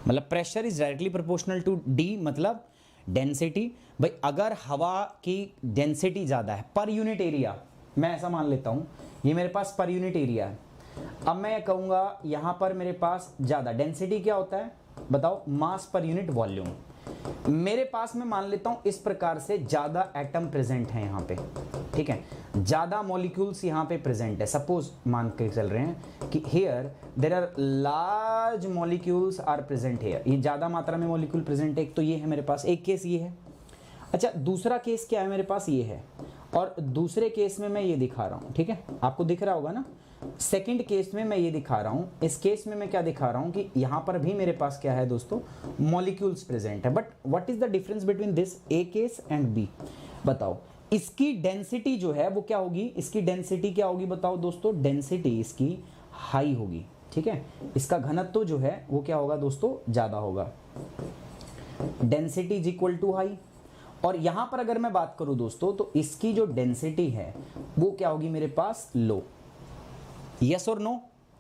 मतलब pressure is directly proportional to D मतलब डेंसिटी। भाई अगर हवा की डेंसिटी ज़्यादा है पर यूनिट एरिया, मैं ऐसा मान लेता हूँ ये मेरे पास पर यूनिट एरिया है। अब मैं ये कहूँगा यहाँ पर मेरे पास ज़्यादा डेंसिटी क्या होता है बताओ? मास पर यूनिट वॉल्यूम। मेरे पास मैं मान लेता हूँ इस प्रकार से ज़्यादा एटम प्रेजेंट है यहाँ पे, ठीक है, ज़्यादा मॉलिक्यूल्स यहाँ पे प्रेजेंट है। सपोज मान के चल रहे हैं कि here there are large molecules are present here. ये ज़्यादा मात्रा में मॉलिक्यूल प्रेजेंट है। एक तो ये है मेरे पास, एक केस ये है। अच्छा दूसरा केस क्या है मेरे पास? ये है। और दूसरे केस में मैं ये दिखा रहा हूँ, ठीक है, आपको दिख रहा होगा ना। सेकंड केस में मैं ये दिखा रहा हूँ। इस केस में मैं क्या दिखा रहा हूँ कि यहाँ पर भी मेरे पास क्या है दोस्तों? मॉलिक्यूल्स प्रेजेंट है। But what is the difference between this A case and B? बताओ। इसकी डेंसिटी जो है वो क्या होगी? इसकी डेंसिटी क्या होगी बताओ दोस्तों? डेंसिटी इसकी हाई होगी, ठीक है। इसका घनत्व जो है वो क्या होगा दोस्तों? ज़्यादा होगा। Density is equal to high. और यहां पर अगर मैं बात करूं दोस्तों तो इसकी जो डेंसिटी है वो क्या होगी मेरे पास? लो। यस और नो?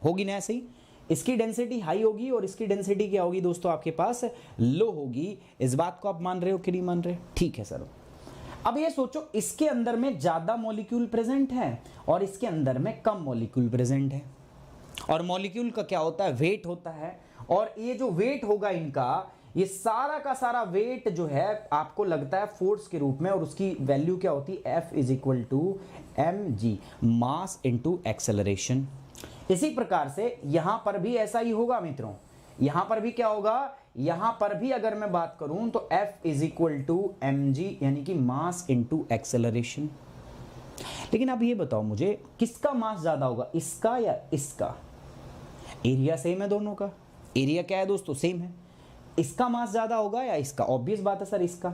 होगी ना ऐसे ही। इसकी डेंसिटी हाई होगी और इसकी डेंसिटी क्या होगी दोस्तों? आपके पास लो होगी। इस बात को आप मान रहे हो कि नहीं मान रहे? ठीक है सर। अब ये सोचो इसके अंदर में ज्यादा मॉलिक्यूल प्रेजेंट है और इसके अंदर में कम मॉलिक्यूल प्रेजेंट है। और मॉलिक्यूल का क्या होता है? वेट होता है। और ये जो वेट होगा इनका, ये सारा का सारा वेट जो है आपको लगता है फोर्स के रूप में, और उसकी वैल्यू क्या होती है? F is equal to mg, mass into acceleration. इसी प्रकार से यहां पर भी ऐसा ही होगा मित्रों। यहां पर भी क्या होगा? यहां पर भी अगर मैं बात करूं तो F is equal to mg यानी कि मास इनटू एक्सेलरेशन। लेकिन अब ये बताओ मुझे किसका मास ज्यादा होगा? इसका या इसका? एरिया सेम है दोनों का। एरिया क्या है दोस्तों? सेम है। इसका मास ज्यादा होगा या इसका? ऑब्वियस बात है सर इसका।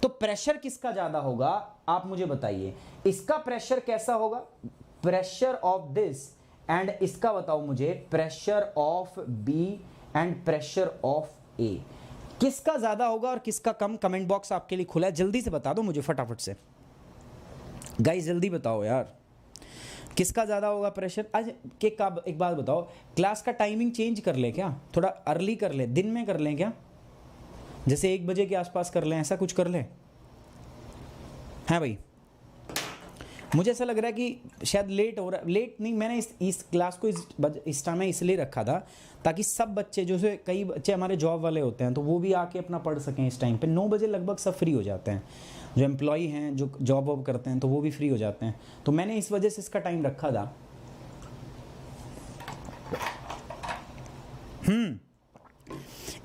तो प्रेशर किसका ज्यादा होगा आप मुझे बताइए। इसका प्रेशर कैसा होगा? प्रेशर ऑफ दिस एंड इसका बताओ मुझे pressure of B and pressure of A, किसका ज्यादा होगा और किसका कम? कमेंट बॉक्स आपके लिए खुला है, जल्दी से बता दो मुझे फटाफट से। गाइस जल्दी बताओ यार, किसका ज़्यादा होगा प्रेशर? आज के कब? एक बात बताओ, क्लास का टाइमिंग चेंज कर ले क्या? थोड़ा अर्ली कर ले, दिन में कर लें क्या? जैसे 1 बजे के आसपास कर लें, ऐसा कुछ कर लें। है भाई, मुझे ऐसा लग रहा है कि शायद लेट हो रहा है। लेट नहीं, मैंने इस क्लास को इस टाइम में इसलिए रखा था ताकि सब बच्चे, जो से कई बच्चे हमारे जॉब वाले होते हैं, तो वो भी आके अपना पढ़ सकें इस टाइम पे। 9 बजे लगभग सब फ्री हो जाते हैं, जो एम्प्लॉई हैं, जो जॉब वॉब करते हैं, तो वो भी फ्री हो जाते हैं। तो मैंने इस वजह से इसका टाइम रखा था।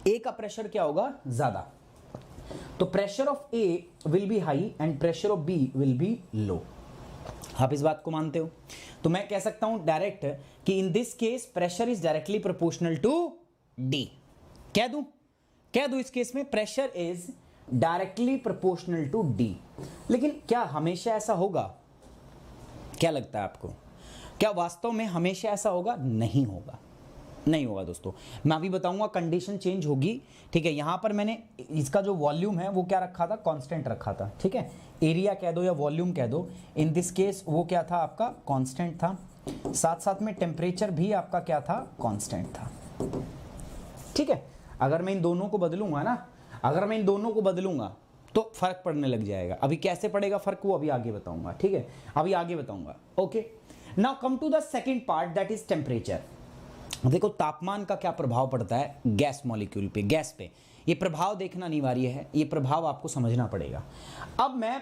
ए का प्रेशर क्या होगा? ज़्यादा। तो pressure of A will be high and pressure of B will be low. आप इस बात को मानते हो? तो मैं कह सकता हूं डायरेक्ट कि in this case pressure is directly proportional to D. कह दूं इस केस में pressure is directly proportional to D. लेकिन क्या हमेशा ऐसा होगा? क्या लगता है आपको? क्या वास्तव में हमेशा ऐसा होगा? नहीं होगा, नहीं होगा दोस्तों। मैं अभी बताऊंगा, कंडीशन चेंज होगी। ठीक है, यहां पर मैंने इसका जो वॉल्यूम है वो क्या रखा था? कांस्टेंट रखा था। ठीक है, एरिया कह दो या वॉल्यूम कह दो, इन दिस केस वो क्या था आपका? कांस्टेंट था। साथ साथ में टेम्परेचर भी आपका क्या था? कांस्टेंट था। ठीक है, अगर मैं इन दोनों को बदलूंगा ना, अगर मैं इन दोनों को बदलूंगा तो फर्क पड़ने लग जाएगा। अभी कैसे पड़ेगा फर्क, वो अभी आगे बताऊंगा। ठीक है, अभी आगे बताऊंगा। Okay, now come to the second part, that is temperature. देखो, तापमान का क्या प्रभाव पड़ता है गैस मॉलिक्यूल पे, गैस पे। ये प्रभाव देखना अनिवार्य है, ये प्रभाव आपको समझना पड़ेगा। अब मैं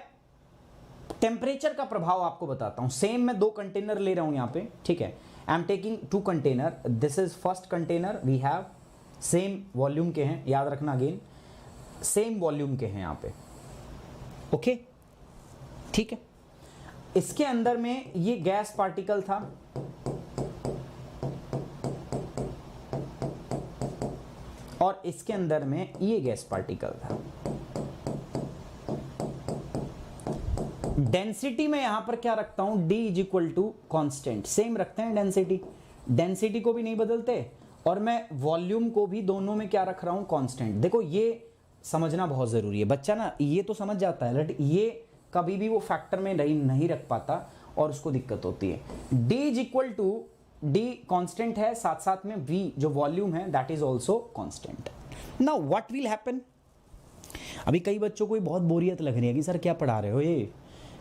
टेम्परेचर का प्रभाव आपको बताता हूं। सेम मैं 2 कंटेनर ले रहा हूं यहां पे। ठीक है, I am taking 2 container. This is first container, we have same volume के हैं, याद रखना अगेन, सेम वॉल्यूम के हैं यहां पे। ओके, ठीक है। इसके अंदर में ये गैस पार्टिकल था, और इसके अंदर में ये गैस पार्टिकल था। डेंसिटी में यहां पर क्या रखता हूं? D is equal to constant, same रखते हैं डेंसिटी। डेंसिटी को भी नहीं बदलते, और मैं वॉल्यूम को भी दोनों में क्या रख रहा हूं? कांस्टेंट। देखो, ये समझना बहुत जरूरी है। बच्चा ना ये तो समझ जाता है, बट ये कभी भी वो फैक्टर में नहीं रख पाता और उसको दिक्कत होती है। D is equal to, D constant है, साथ साथ में V जो वॉल्यूम है that is also constant. Now what will happen? अभी कई बच्चों को बहुत बोरियत लग रही है कि सर क्या पढ़ा रहे हो ये,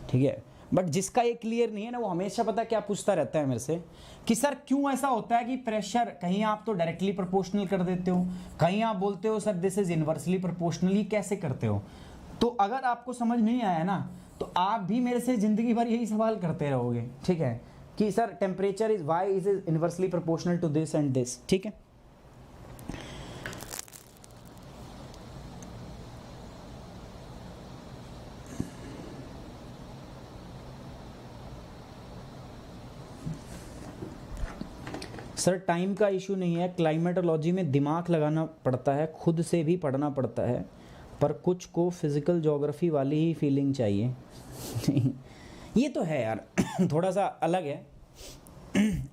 ठीक है, बट जिसका ये क्लियर नहीं है ना, वो हमेशा पता क्या पूछता रहता है मेरे से कि सर क्यों ऐसा होता है कि प्रेशर कहीं आप तो डायरेक्टली प्रोपोर्शनल कर देते हो, कहीं आप बोलते हो sir this is inversely proportional, ये कैसे करते हो? तो अगर आपको समझ नहीं आया ना, तो आप भी मेरे से जिंदगी भर यही सवाल करते रहोगे। ठीक है, कि sir temperature is why is inversely proportional to this and this. ठीक है, सर टाइम का इशू नहीं है, क्लाइमेटोलॉजी में दिमाग लगाना पड़ता है, खुद से भी पढ़ना पड़ता है, पर कुछ को फिजिकल ज्योग्राफी वाली ही फीलिंग चाहिए। ये तो है यार, थोड़ा सा अलग है।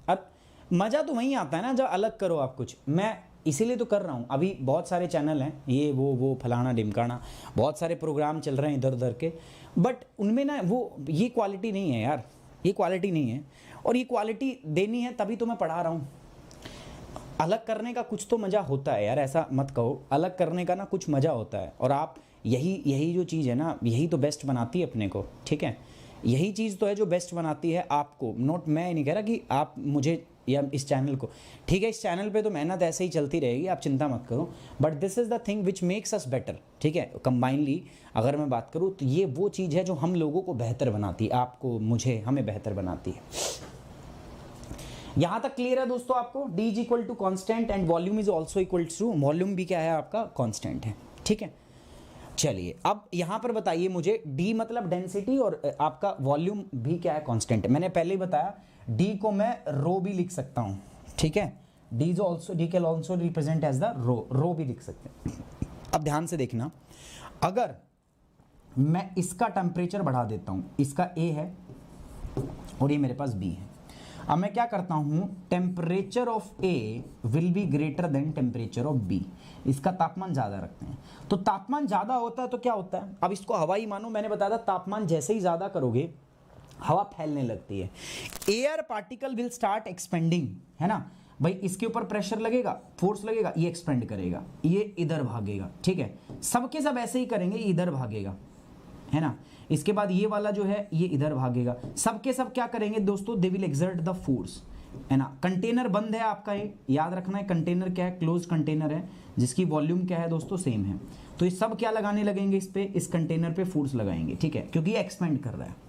अब मज़ा तो वहीं आता है ना जब अलग करो आप कुछ। मैं इसीलिए तो कर रहा हूँ। अभी बहुत सारे चैनल हैं, ये वो फलाना ढिमकाना, बहुत सारे प्रोग्राम चल रहे हैं इधर उधर के, बट उनमें ना वो ये क्वालिटी नहीं है यार, ये क्वालिटी नहीं है। और ये क्वालिटी देनी है तभी तो मैं पढ़ा रहा हूँ। अलग करने का कुछ तो मज़ा होता है यार, ऐसा मत कहो। अलग करने का ना कुछ मज़ा होता है, और आप यही जो चीज़ है ना, यही तो बेस्ट बनाती है अपने को। ठीक है, यही चीज़ तो है जो बेस्ट बनाती है आपको। नोट, मैं नहीं कह रहा कि आप मुझे या इस चैनल को, ठीक है, इस चैनल पे तो मेहनत ऐसे ही चलती रहेगी, आप चिंता मत करो, but this is the thing which makes us better. ठीक है, कंबाइनली अगर मैं बात करूँ तो ये वो चीज़ है जो हम लोगों को बेहतर बनाती है, आपको, मुझे, हमें बेहतर बनाती है। यहां तक क्लियर है दोस्तों आपको? D is equal to constant and volume is also equal to, volume भी क्या है आपका? कॉन्स्टेंट है। ठीक है, चलिए अब यहां पर बताइए मुझे, D मतलब डेंसिटी और आपका वॉल्यूम भी क्या है? कांस्टेंट। मैंने पहले ही बताया D को मैं रो भी लिख सकता हूं। ठीक है, D can also represent as the rho भी लिख सकते हैं। अब ध्यान से देखना, अगर मैं इसका टेम्परेचर बढ़ा देता हूं, इसका A है और ये मेरे पास B है। अब मैं क्या करता हूं, temperature of A will be greater than temperature of B। इसका तापमान ज़्यादा रखते हैं, तो तापमान ज़्यादा होता है तो क्या होता है? अब इसको हवा ही मानो, मैंने बताया था तापमान जैसे ही ज़्यादा करोगे हवा फैलने लगती है। Air particle will start expanding, है ना, भाई इसके ऊपर प्रेशर लगेगा, फोर्स लगेगा, ये एक्सपेंड करेगा, ये इधर भागेगा, ठीक है, सबके सब ऐसे ही करेंगे, इधर भागेगा, है ना। इसके बाद ये वाला जो है ये इधर भागेगा, सबके सब क्या करेंगे दोस्तों, they will exert the force, है ना। कंटेनर बंद है आपका, ये याद रखना है, कंटेनर क्या है, क्लोज कंटेनर है, जिसकी वॉल्यूम क्या है दोस्तों, सेम है। तो ये सब क्या लगाने लगेंगे, इस पे, इस कंटेनर पे फोर्स लगाएंगे, ठीक है, क्योंकि ये एक्सपेंड कर रहा है।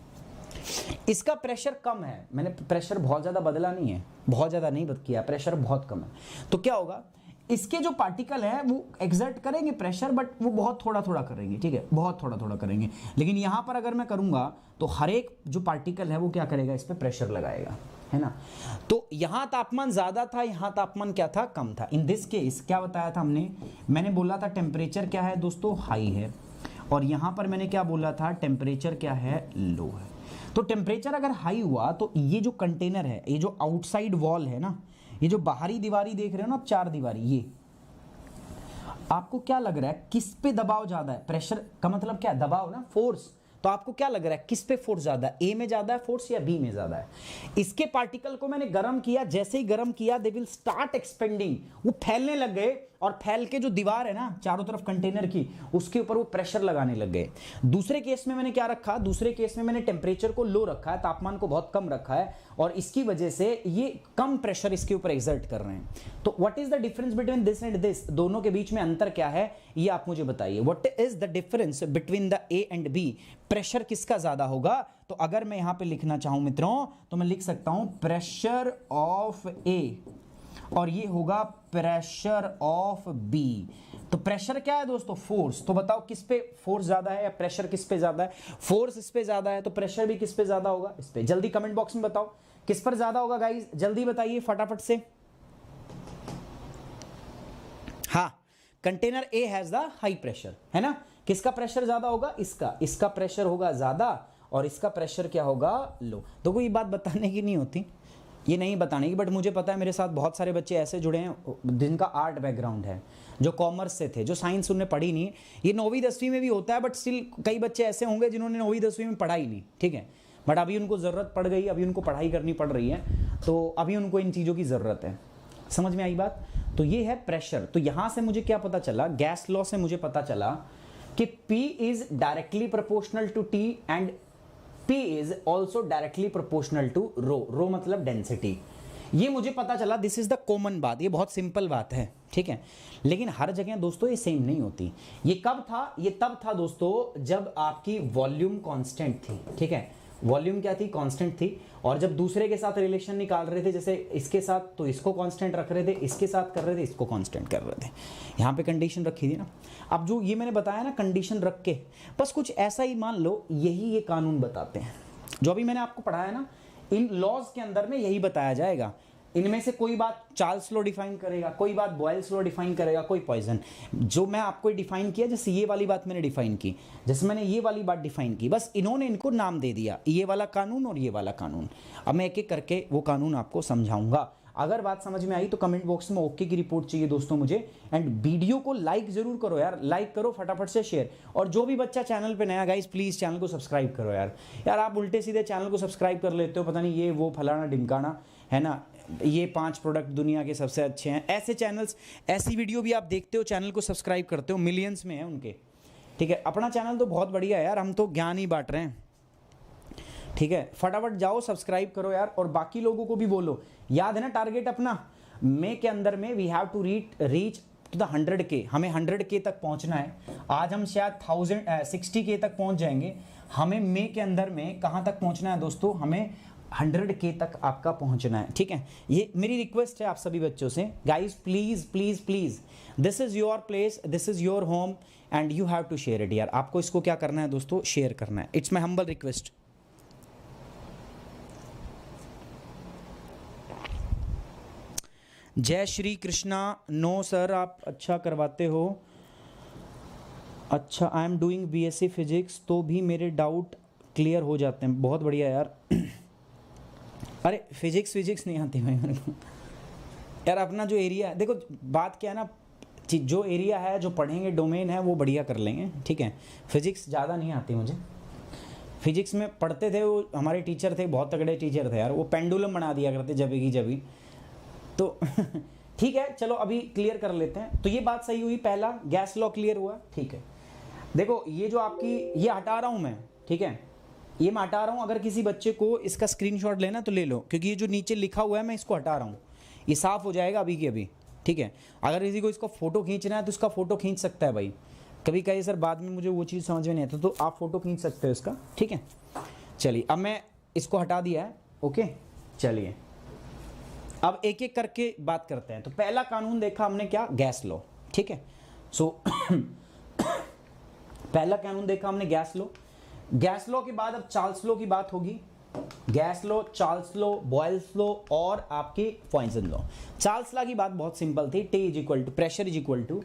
इसका प्रेशर कम है, मैंने प्रेशर बहुत ज़्यादा बदला नहीं है, बहुत ज़्यादा नहीं किया, प्रेशर बहुत कम है। तो क्या होगा, इसके जो पार्टिकल है वो एक्सर्ट करेंगे प्रेशर, बट वो बहुत थोड़ा थोड़ा करेंगे, ठीक है, बहुत थोड़ा थोड़ा करेंगे। लेकिन यहाँ पर अगर मैं करूँगा तो हर एक जो पार्टिकल है वो क्या करेगा, इस पर प्रेशर लगाएगा, है ना। तो यहाँ तापमान ज़्यादा था, यहाँ तापमान क्या था, कम था। इन दिस केस क्या बताया था हमने, मैंने बोला था टेम्परेचर क्या है दोस्तों, हाई है, और यहाँ पर मैंने क्या बोला था, टेम्परेचर क्या है, लो है। तो टेम्परेचर अगर हाई हुआ तो ये जो कंटेनर है, ये जो आउटसाइड वॉल है ना, ये जो बाहरी दीवारी देख रहे हो ना आप, चार दीवारी, ये आपको क्या लग रहा है, किस पे दबाव ज्यादा है, प्रेशर का मतलब क्या है, दबाव ना, फोर्स। तो आपको क्या लग रहा है, किस पे फोर्स ज्यादा है, ए में ज्यादा है फोर्स या बी में ज्यादा है। इसके पार्टिकल को मैंने गर्म किया, जैसे ही गर्म किया दे विल स्टार्ट एक्सपेंडिंग, वो फैलने लग गए, और फैल के जो दीवार है ना चारों तरफ कंटेनर की, उसके ऊपर वो प्रेशर लगाने लग गए। दूसरे केस में मैंने क्या रखा, दूसरे केस में मैंने टेम्परेचर को लो रखा है, तापमान को बहुत कम रखा है, और इसकी वजह से ये कम प्रेशर इसके ऊपर एक्सर्ट कर रहे हैं। तो what is the difference between this and this, दोनों के बीच में अंतर क्या है, ये आप मुझे बताइए। What is the difference between the A and B, pressure किसका ज्यादा होगा। तो अगर मैं यहां पे लिखना चाहूं मित्रों, तो मैं लिख सकता हूं प्रेशर ऑफ ए, और ये होगा प्रेशर ऑफ बी। तो प्रेशर क्या है दोस्तों, फोर्स। तो बताओ किस पे फोर्स ज्यादा है या प्रेशर किस पे ज्यादा है, फोर्स इस पे ज्यादा है, तो प्रेशर भी किस पे ज्यादा होगा, इस पे। जल्दी कमेंट बॉक्स में बताओ किस पर ज्यादा होगा गाइस, जल्दी बताइए फटाफट से। हाँ, container A has the high pressure, है ना। किसका प्रेशर ज्यादा होगा, इसका, इसका प्रेशर होगा ज्यादा, और इसका प्रेशर क्या होगा, लो। तो कोई बात बताने की नहीं होती, ये नहीं बताने की, बट मुझे पता है मेरे साथ बहुत सारे बच्चे ऐसे जुड़े हैं जिनका आर्ट बैकग्राउंड है, जो कॉमर्स से थे, जो साइंस उन्होंने पढ़ी नहीं। ये 9वीं 10वीं में भी होता है, बट स्टिल कई बच्चे ऐसे होंगे जिन्होंने 9वीं 10वीं में पढ़ा ही नहीं, ठीक है, बट अभी उनको ज़रूरत पड़ गई, अभी उनको पढ़ाई करनी पड़ रही है, तो अभी उनको इन चीज़ों की ज़रूरत है। समझ में आई बात। तो ये है प्रेशर। तो यहाँ से मुझे क्या पता चला, गैस लॉ से मुझे पता चला कि P is directly proportional to T and P is also directly proportional to rho. Rho मतलब डेंसिटी। ये मुझे पता चला, दिस इज द कॉमन बात, ये बहुत सिंपल बात है, ठीक है। लेकिन हर जगह दोस्तों ये सेम नहीं होती। ये कब था, ये तब था दोस्तों जब आपकी वॉल्यूम कांस्टेंट थी, ठीक है। वॉल्यूम क्या थी, कांस्टेंट थी, और जब दूसरे के साथ रिलेशन निकाल रहे थे, जैसे इसके साथ, तो इसको कांस्टेंट रख रहे थे, इसके साथ कर रहे थे, इसको कांस्टेंट कर रहे थे। यहाँ पे कंडीशन रखी थी ना। अब जो ये मैंने बताया ना कंडीशन रख के, बस कुछ ऐसा ही मान लो, यही ये कानून बताते हैं जो अभी मैंने आपको पढ़ाया ना। इन लॉज के अंदर में यही बताया जाएगा। इनमें से कोई बात चार्ल्स लॉ डिफाइन करेगा, कोई बात बॉयल्स लॉ डिफाइन करेगा, कोई पॉइजन। जो मैं आपको डिफाइन किया, जैसे ये वाली बात मैंने डिफाइन की, जैसे मैंने ये वाली बात डिफाइन की, बस इन्होंने इनको नाम दे दिया, ये वाला कानून और ये वाला कानून। अब मैं एक एक करके वो कानून आपको समझाऊंगा। अगर बात समझ में आई तो कमेंट बॉक्स में ओके की रिपोर्ट चाहिए दोस्तों मुझे। एंड वीडियो को लाइक जरूर करो यार, लाइक करो फटाफट से, शेयर। और जो भी बच्चा चैनल पे नया, गाइस प्लीज चैनल को सब्सक्राइब करो यार। यार आप उल्टे सीधे चैनल को सब्सक्राइब कर लेते हो, पता नहीं ये वो फलाना ढिमकाना, है ना। ये 5 प्रोडक्ट दुनिया के सबसे अच्छे हैं, ऐसे चैनल्स, ऐसी वीडियो भी आप देखते हो, चैनल को सब्सक्राइब करते हो, मिलियंस में है उनके, ठीक है। अपना चैनल तो बहुत बढ़िया है यार, हम तो ज्ञान ही बांट रहे हैं, ठीक है। फटाफट जाओ सब्सक्राइब करो यार, और बाकी लोगों को भी बोलो। याद है ना टारगेट अपना, मई के अंदर में we have to reach to the 100K, हमें 100K तक पहुंचना है। आज हम शायद 60K तक पहुंच जाएंगे। हमें मई के अंदर में कहां तक पहुंचना है दोस्तों, हमें 100K तक आपका पहुंचना है, ठीक है। ये मेरी रिक्वेस्ट है आप सभी बच्चों से, guys please please please, this is your place, this is your home, and you have to share it यार। आपको इसको क्या करना है दोस्तों, शेयर करना है। It's my humble request. जय श्री कृष्णा। नो सर, आप अच्छा करवाते हो। अच्छा, I am doing BSc physics, तो भी मेरे डाउट क्लियर हो जाते हैं। बहुत बढ़िया यार। अरे फिजिक्स नहीं आती भाई मेरे को यार। अपना जो एरिया है, देखो बात क्या है ना, जो एरिया है, जो पढ़ेंगे डोमेन है, वो बढ़िया कर लेंगे, ठीक है। फिजिक्स ज़्यादा नहीं आती मुझे। फिजिक्स में पढ़ते थे, वो हमारे टीचर थे, बहुत तगड़े टीचर थे यार, वो पेंडुलम बना दिया करते जब की जब ही। तो ठीक है, चलो अभी क्लियर कर लेते हैं। तो ये बात सही हुई, पहला गैस लॉ क्लियर हुआ, ठीक है। देखो ये जो आपकी, ये हटा रहा हूं मैं, ठीक है, ये मैं हटा रहा हूं। अगर किसी बच्चे को इसका स्क्रीनशॉट लेना तो ले लो, क्योंकि ये जो नीचे लिखा हुआ है मैं इसको हटा रहा हूं, ये साफ हो जाएगा अभी की अभी, ठीक है। अगर किसी को इसको फोटो खींचना है तो इसका फोटो खींच सकता है भाई। कभी कहीं सर बाद में मुझे वो चीज़ समझ में नहीं आता, तो आप फोटो खींच सकते हो इसका, ठीक है। चलिए अब मैं इसको हटा दिया है, ओके। चलिए अब एक एक करके बात करते हैं। तो पहला कानून देखा हमने क्या, गैस लॉ, ठीक है। सो पहला कानून देखा हमने गैस लॉ। गैस लॉ के बाद अब चार्ल्स लॉ की बात होगी। Gas law, Charles law, Boyle's law और आपके पॉइसन लॉ। चार्ल्स लॉ की बात बहुत सिंपल थी, T is equal to pressure is equal to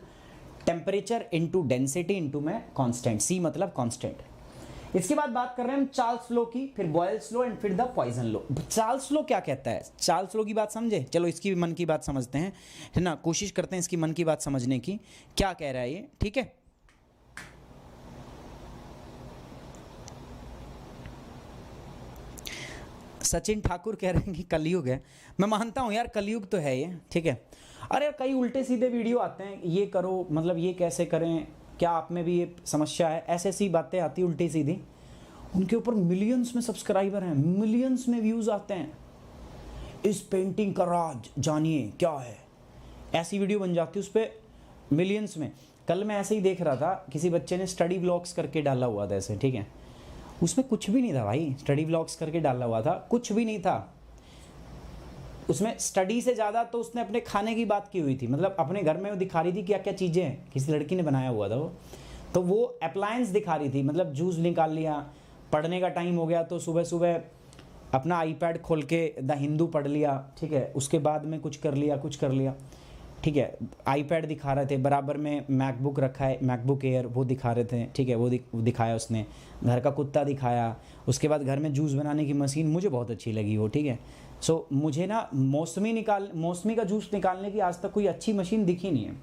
temperature into density into में कांस्टेंट, C मतलब कांस्टेंट। इसके बाद बात कर रहे हैं हम चार्ल्स लॉ की, फिर बॉयल्स लॉ एंड फिर the Poisson law. Charles law क्या कहता है, चार्ल्स लॉ की बात समझे, चलो इसकी भी मन की बात समझते हैं, है ना, कोशिश करते हैं इसकी मन की बात समझने की, क्या कह रहा है ये, ठीक है। सचिन ठाकुर कह रहे हैं कि कलयुग है। मैं मानता हूँ यार कलयुग तो है ये, ठीक है। अरे यार कई उल्टे सीधे वीडियो आते हैं, ये करो मतलब ये कैसे करें, क्या आप में भी ये समस्या है, ऐसी ऐसी बातें आती उल्टी सीधी। उनके ऊपर मिलियंस में सब्सक्राइबर हैं, मिलियंस में व्यूज़ आते हैं। इस पेंटिंग का राज जानिए क्या है, ऐसी वीडियो बन जाती है उस पर मिलियंस में। कल मैं ऐसे ही देख रहा था, किसी बच्चे ने स्टडी व्लॉग्स करके डाला हुआ था ऐसे, ठीक है। उसमें कुछ भी नहीं था भाई, स्टडी व्लॉग्स करके डाला हुआ था, कुछ भी नहीं था उसमें। स्टडी से ज़्यादा तो उसने अपने खाने की बात की हुई थी, मतलब अपने घर में वो दिखा रही थी क्या क्या चीज़ें हैं, किसी लड़की ने बनाया हुआ था वो, तो वो अप्लायंस दिखा रही थी, मतलब जूस निकाल लिया, पढ़ने का टाइम हो गया तो सुबह सुबह अपना आईपैड खोल के द हिंदू पढ़ लिया, ठीक है, उसके बाद में कुछ कर लिया, ठीक है। आईपैड दिखा रहे थे, बराबर में मैकबुक रखा है, मैकबुक एयर वो दिखा रहे थे, ठीक है, वो दिखाया उसने, घर का कुत्ता दिखाया, उसके बाद घर में जूस बनाने की मशीन, मुझे बहुत अच्छी लगी वो, ठीक है। सो मुझे ना मौसमी का जूस निकालने की आज तक कोई अच्छी मशीन दिखी नहीं है।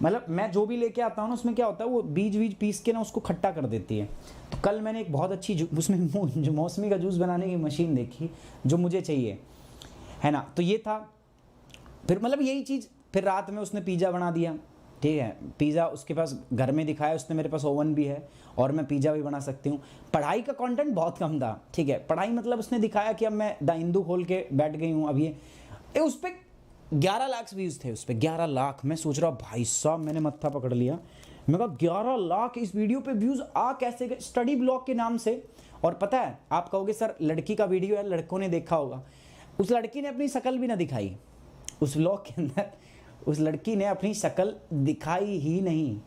मतलब मैं जो भी लेके आता हूँ ना उसमें क्या होता है, वो बीज पीस के ना उसको खट्टा कर देती है। तो कल मैंने एक बहुत अच्छी उसमें जो मौसमी का जूस बनाने की मशीन देखी जो मुझे चाहिए, है ना। तो ये था, फिर मतलब यही चीज़, फिर रात में उसने पिज़्ज़ा बना दिया, ठीक है। पिज़्ज़ा उसके पास घर में दिखाया उसने, मेरे पास ओवन भी है और मैं पिज़्ज़ा भी बना सकती हूँ। पढ़ाई का कंटेंट बहुत कम था, ठीक है। पढ़ाई मतलब उसने दिखाया कि अब मैं द हिंदू खोल के बैठ गई हूँ। अब ये उस पर 11 लाख व्यूज़ थे, उस पर 11 लाख। मैं सोच रहा भाई साहब, मैंने मत्था पकड़ लिया, मैं कहा 11 लाख इस वीडियो पे व्यूज़ आ कैसे गए, स्टडी ब्लॉग के नाम से। और पता है आप कहोगे सर लड़की का वीडियो है, लड़कों ने देखा होगा, उस लड़की ने अपनी शक्ल भी ना दिखाई उस व्लॉग के अंदर, उस लड़की ने अपनी शक्ल दिखाई ही नहीं,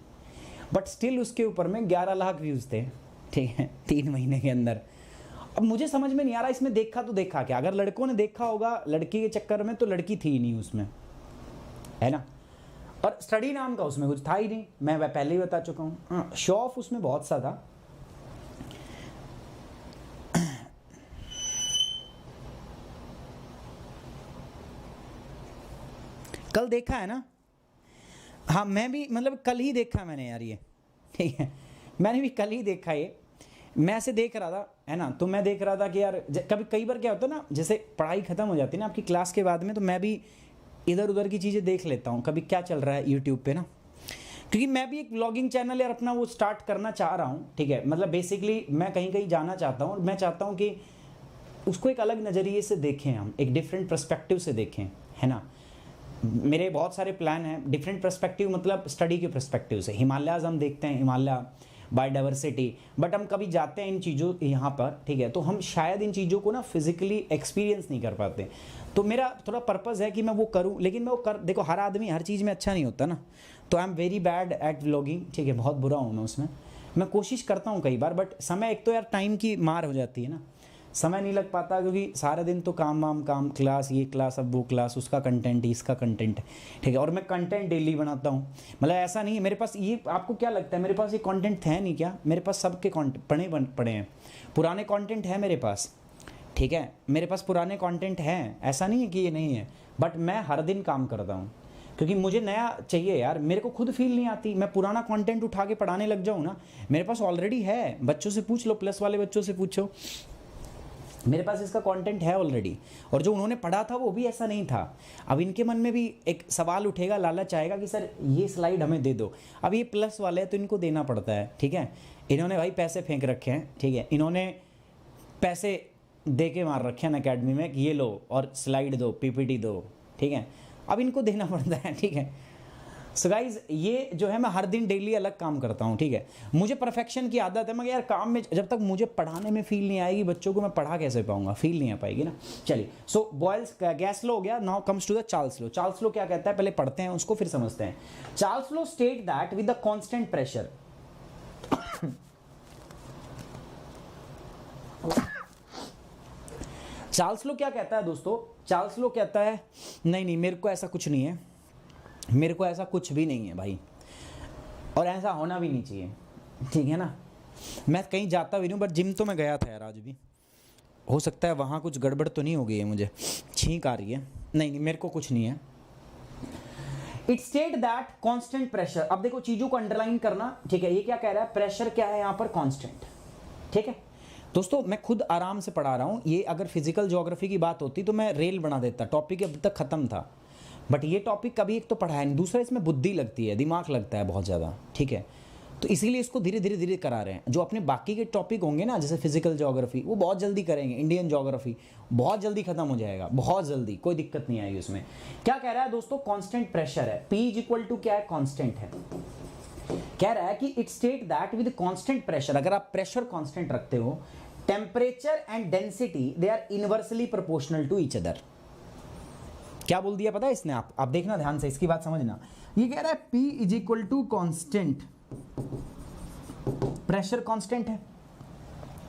बट स्टिल उसके ऊपर में 11 लाख व्यूज़ थे, ठीक है, 3 महीने के अंदर। अब मुझे समझ में नहीं आ रहा इसमें देखा तो देखा क्या। अगर लड़कों ने देखा होगा लड़की के चक्कर में तो लड़की थी ही नहीं उसमें, है ना। और स्टडी नाम का उसमें कुछ था ही नहीं, मैं पहले ही बता चुका हूँ। हाँ, शो ऑफ उसमें बहुत सा था। कल देखा है ना, हाँ मैं भी मतलब कल ही देखा मैंने यार ये, ठीक है, मैंने भी कल ही देखा ये। मैं ऐसे देख रहा था, है ना, तो मैं देख रहा था कि यार कई बार क्या होता है ना, जैसे पढ़ाई ख़त्म हो जाती है ना आपकी क्लास के बाद में, तो मैं भी इधर उधर की चीज़ें देख लेता हूँ, कभी क्या चल रहा है यूट्यूब पे ना, क्योंकि मैं भी एक व्लॉगिंग चैनल यार अपना वो स्टार्ट करना चाह रहा हूँ, ठीक है। मतलब बेसिकली मैं कहीं कहीं जाना चाहता हूँ और मैं चाहता हूँ कि उसको एक अलग नज़रिए से देखें, हम एक डिफरेंट पर्सपेक्टिव से देखें, है ना। मेरे बहुत सारे प्लान हैं, डिफरेंट पर्सपेक्टिव मतलब स्टडी के पर्सपेक्टिव से। हिमालयाज़ हम देखते हैं, हिमालय बायोडाइवर्सिटी, बट हम कभी जाते हैं इन चीज़ों यहाँ पर, ठीक है, तो हम शायद इन चीज़ों को ना फिजिकली एक्सपीरियंस नहीं कर पाते। तो मेरा थोड़ा पर्पज़ है कि मैं वो करूँ, लेकिन मैं वो देखो हर आदमी हर चीज़ में अच्छा नहीं होता ना, तो I am very bad at vlogging, ठीक है, बहुत बुरा हूँ मैं उसमें। मैं कोशिश करता हूँ कई बार, बट समय एक तो यार टाइम की मार हो जाती है ना, समय नहीं लग पाता, क्योंकि सारा दिन तो काम, क्लास, ये क्लास, अब वो क्लास, उसका कंटेंट, इसका कंटेंट, ठीक है। और मैं कंटेंट डेली बनाता हूँ, मतलब ऐसा नहीं है मेरे पास ये, आपको क्या लगता है मेरे पास ये कंटेंट है नहीं क्या, मेरे पास सबके पड़े हैं, पुराने कंटेंट है मेरे पास, ठीक है, मेरे पास पुराने कंटेंट हैं, ऐसा नहीं है कि ये नहीं है, बट मैं हर दिन काम करता हूँ, क्योंकि मुझे नया चाहिए यार, मेरे को खुद फील नहीं आती, मैं पुराना कंटेंट उठा के पढ़ाने लग जाऊँ ना, मेरे पास ऑलरेडी है, बच्चों से पूछ लो, प्लस वाले बच्चों से पूछो, मेरे पास इसका कंटेंट है ऑलरेडी, और जो उन्होंने पढ़ा था वो भी ऐसा नहीं था। अब इनके मन में भी एक सवाल उठेगा, लालच आएगा कि सर ये स्लाइड हमें दे दो। अब ये प्लस वाले हैं तो इनको देना पड़ता है, ठीक है। इन्होंने भाई पैसे फेंक रखे हैं, ठीक है, इन्होंने पैसे दे के मार रखे हैं अकेडमी में कि ये लो और स्लाइड दो, पीपीटी दो, ठीक है, अब इनको देना पड़ता है, ठीक है। सो गाइज ये जो है मैं हर दिन डेली अलग काम करता हूँ, ठीक है। मुझे परफेक्शन की आदत है, मगर यार काम में जब तक मुझे पढ़ाने में फील नहीं आएगी बच्चों को, मैं पढ़ा कैसे पाऊंगा, फील नहीं आ पाएगी ना। चलिए, सो बॉयल्स गैस लॉ हो गया। Now comes to the Charles law. Charles law क्या कहता है, पहले पढ़ते हैं उसको फिर समझते हैं। Charles law state that with the constant pressure Charles law क्या कहता है दोस्तों, चार्ल्स लॉ कहता है नहीं मेरे को ऐसा कुछ नहीं है, मेरे को ऐसा कुछ भी नहीं है भाई, और ऐसा होना भी नहीं चाहिए, ठीक है ना। मैं कहीं जाता भी नहीं हूँ, बट जिम तो मैं गया था यार आज भी, हो सकता है वहाँ कुछ गड़बड़ तो नहीं हो गई है, मुझे छींक आ रही है। नहीं मेरे को कुछ नहीं है। It state that constant pressure, अब देखो चीज़ों को अंडरलाइन करना, ठीक है। ये क्या कह रहा है, प्रेशर क्या है यहाँ पर, कांस्टेंट, ठीक है दोस्तों। मैं खुद आराम से पढ़ा रहा हूँ, ये अगर फिजिकल ज्योग्राफी की बात होती तो मैं रेल बना देता, टॉपिक अब तक खत्म था। बट ये टॉपिक कभी एक तो पढ़ाया नहीं, दूसरा इसमें बुद्धि लगती है, दिमाग लगता है बहुत ज़्यादा, ठीक है। तो इसीलिए इसको धीरे धीरे धीरे करा रहे हैं। जो अपने बाकी के टॉपिक होंगे ना, जैसे फिजिकल ज्योग्राफी, वो बहुत जल्दी करेंगे। इंडियन ज्योग्राफी बहुत जल्दी खत्म हो जाएगा, बहुत जल्दी, कोई दिक्कत नहीं आएगी उसमें। क्या कह रहा है दोस्तों, कांस्टेंट प्रेशर है, P इज इक्वल टू क्या है, कांस्टेंट है। कह रहा है कि it state that with constant pressure, अगर आप प्रेशर कांस्टेंट रखते हो, temperature and density they are inversely proportional to each other. क्या बोल दिया पता है इसने, आप देखना ध्यान से, इसकी बात समझना। ये कह रहा है P is equal to constant, pressure constant है।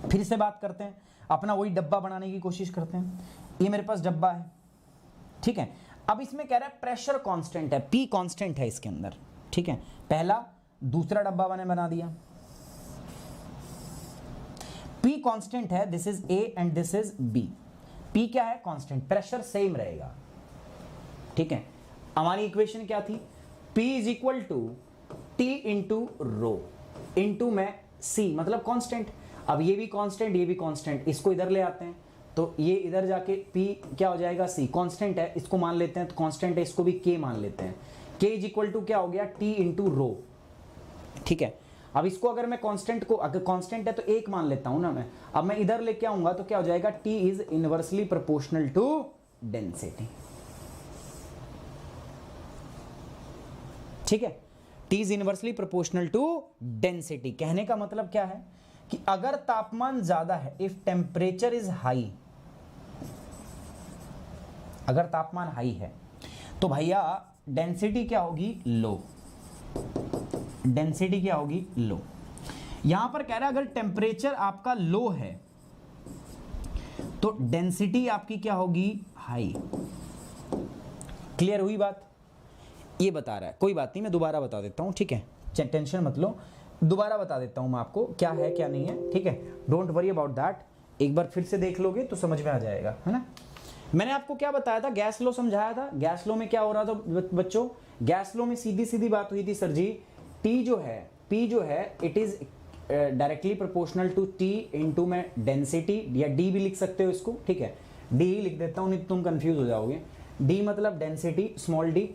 फिर से बात करते हैं, अपना वही डब्बा बनाने की कोशिश करते हैं। ये मेरे पास डब्बा है, ठीक है। अब इसमें कह रहा है प्रेशर कांस्टेंट है, P कांस्टेंट है इसके अंदर, ठीक है। पहला दूसरा डब्बा मैंने बना दिया, P कांस्टेंट है, this is A and this is B। P क्या है, कांस्टेंट, प्रेशर सेम रहेगा, ठीक है। हमारी इक्वेशन क्या थी, P is equal to T into rho into में C, मतलब कांस्टेंट। अब ये भी कांस्टेंट, ये भी कांस्टेंट, इसको इधर ले आते हैं तो ये इधर जाके P क्या हो जाएगा, C कांस्टेंट है, इसको मान लेते हैं तो कांस्टेंट है, इसको भी K मान लेते हैं। K इज इक्वल टू क्या हो गया, T इंटू रो, ठीक है। अब इसको अगर मैं कांस्टेंट को, अगर कांस्टेंट है तो एक मान लेता हूं ना मैं, अब मैं इधर लेके आऊंगा तो क्या हो जाएगा, T is inversely proportional to density, ठीक है। T is inversely proportional to density. कहने का मतलब क्या है कि अगर तापमान ज्यादा है, इफ टेम्परेचर इज हाई, अगर तापमान हाई है तो भैया डेंसिटी क्या होगी, लो, डेंसिटी क्या होगी, लो। यहां पर कह रहा है अगर टेम्परेचर आपका लो है तो डेंसिटी आपकी क्या होगी, हाई। क्लियर हुई बात, ये बता रहा है, कोई बात नहीं, मैं दोबारा बता देता हूं, ठीक है, टेंशन मत लो, दोबारा बता देता हूं मैं आपको क्या है क्या नहीं है, ठीक है। डोंट वरी अबाउट दैट, एक बार फिर से देख लोगे तो समझ में आ जाएगा, है ना। मैंने आपको क्या बताया था, गैस लो समझाया था। गैस लो में क्या हो रहा था बच्चों, गैस लो में सीधी सीधी बात हुई थी, सर जी T जो है, P जो है, it is directly proportional to T into में डेंसिटी, या D भी लिख सकते हो इसको, ठीक है, D ही लिख देता हूं, नहीं तो तुम कंफ्यूज हो जाओगे। D मतलब density, small d,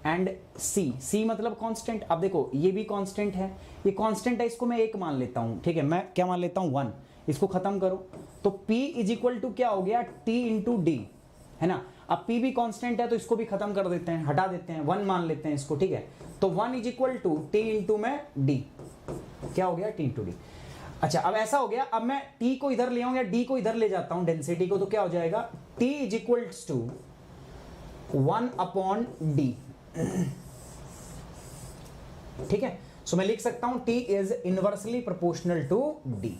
and C मतलब कांस्टेंट। अब देखो ये भी कांस्टेंट है, ये कांस्टेंट है, इसको मैं एक मान लेता हूं, ठीक है, मैं क्या मान लेता हूं, 1। इसको खत्म करो तो P इज इक्वल टू क्या हो गया, T इंटू डी, है ना। अब P भी कांस्टेंट है तो इसको भी खत्म कर देते हैं, हटा देते हैं, 1 मान लेते हैं इसको, ठीक है। तो 1 is equal to T into में D, क्या हो गया, T इंटू डी। अच्छा अब ऐसा हो गया, अब मैं T को इधर ले आऊं या D को इधर ले जाता हूं, डेंसिटी को, तो क्या हो जाएगा, T is equal to 1 upon D, ठीक है। सो मैं लिख सकता हूं T is inversely proportional to D।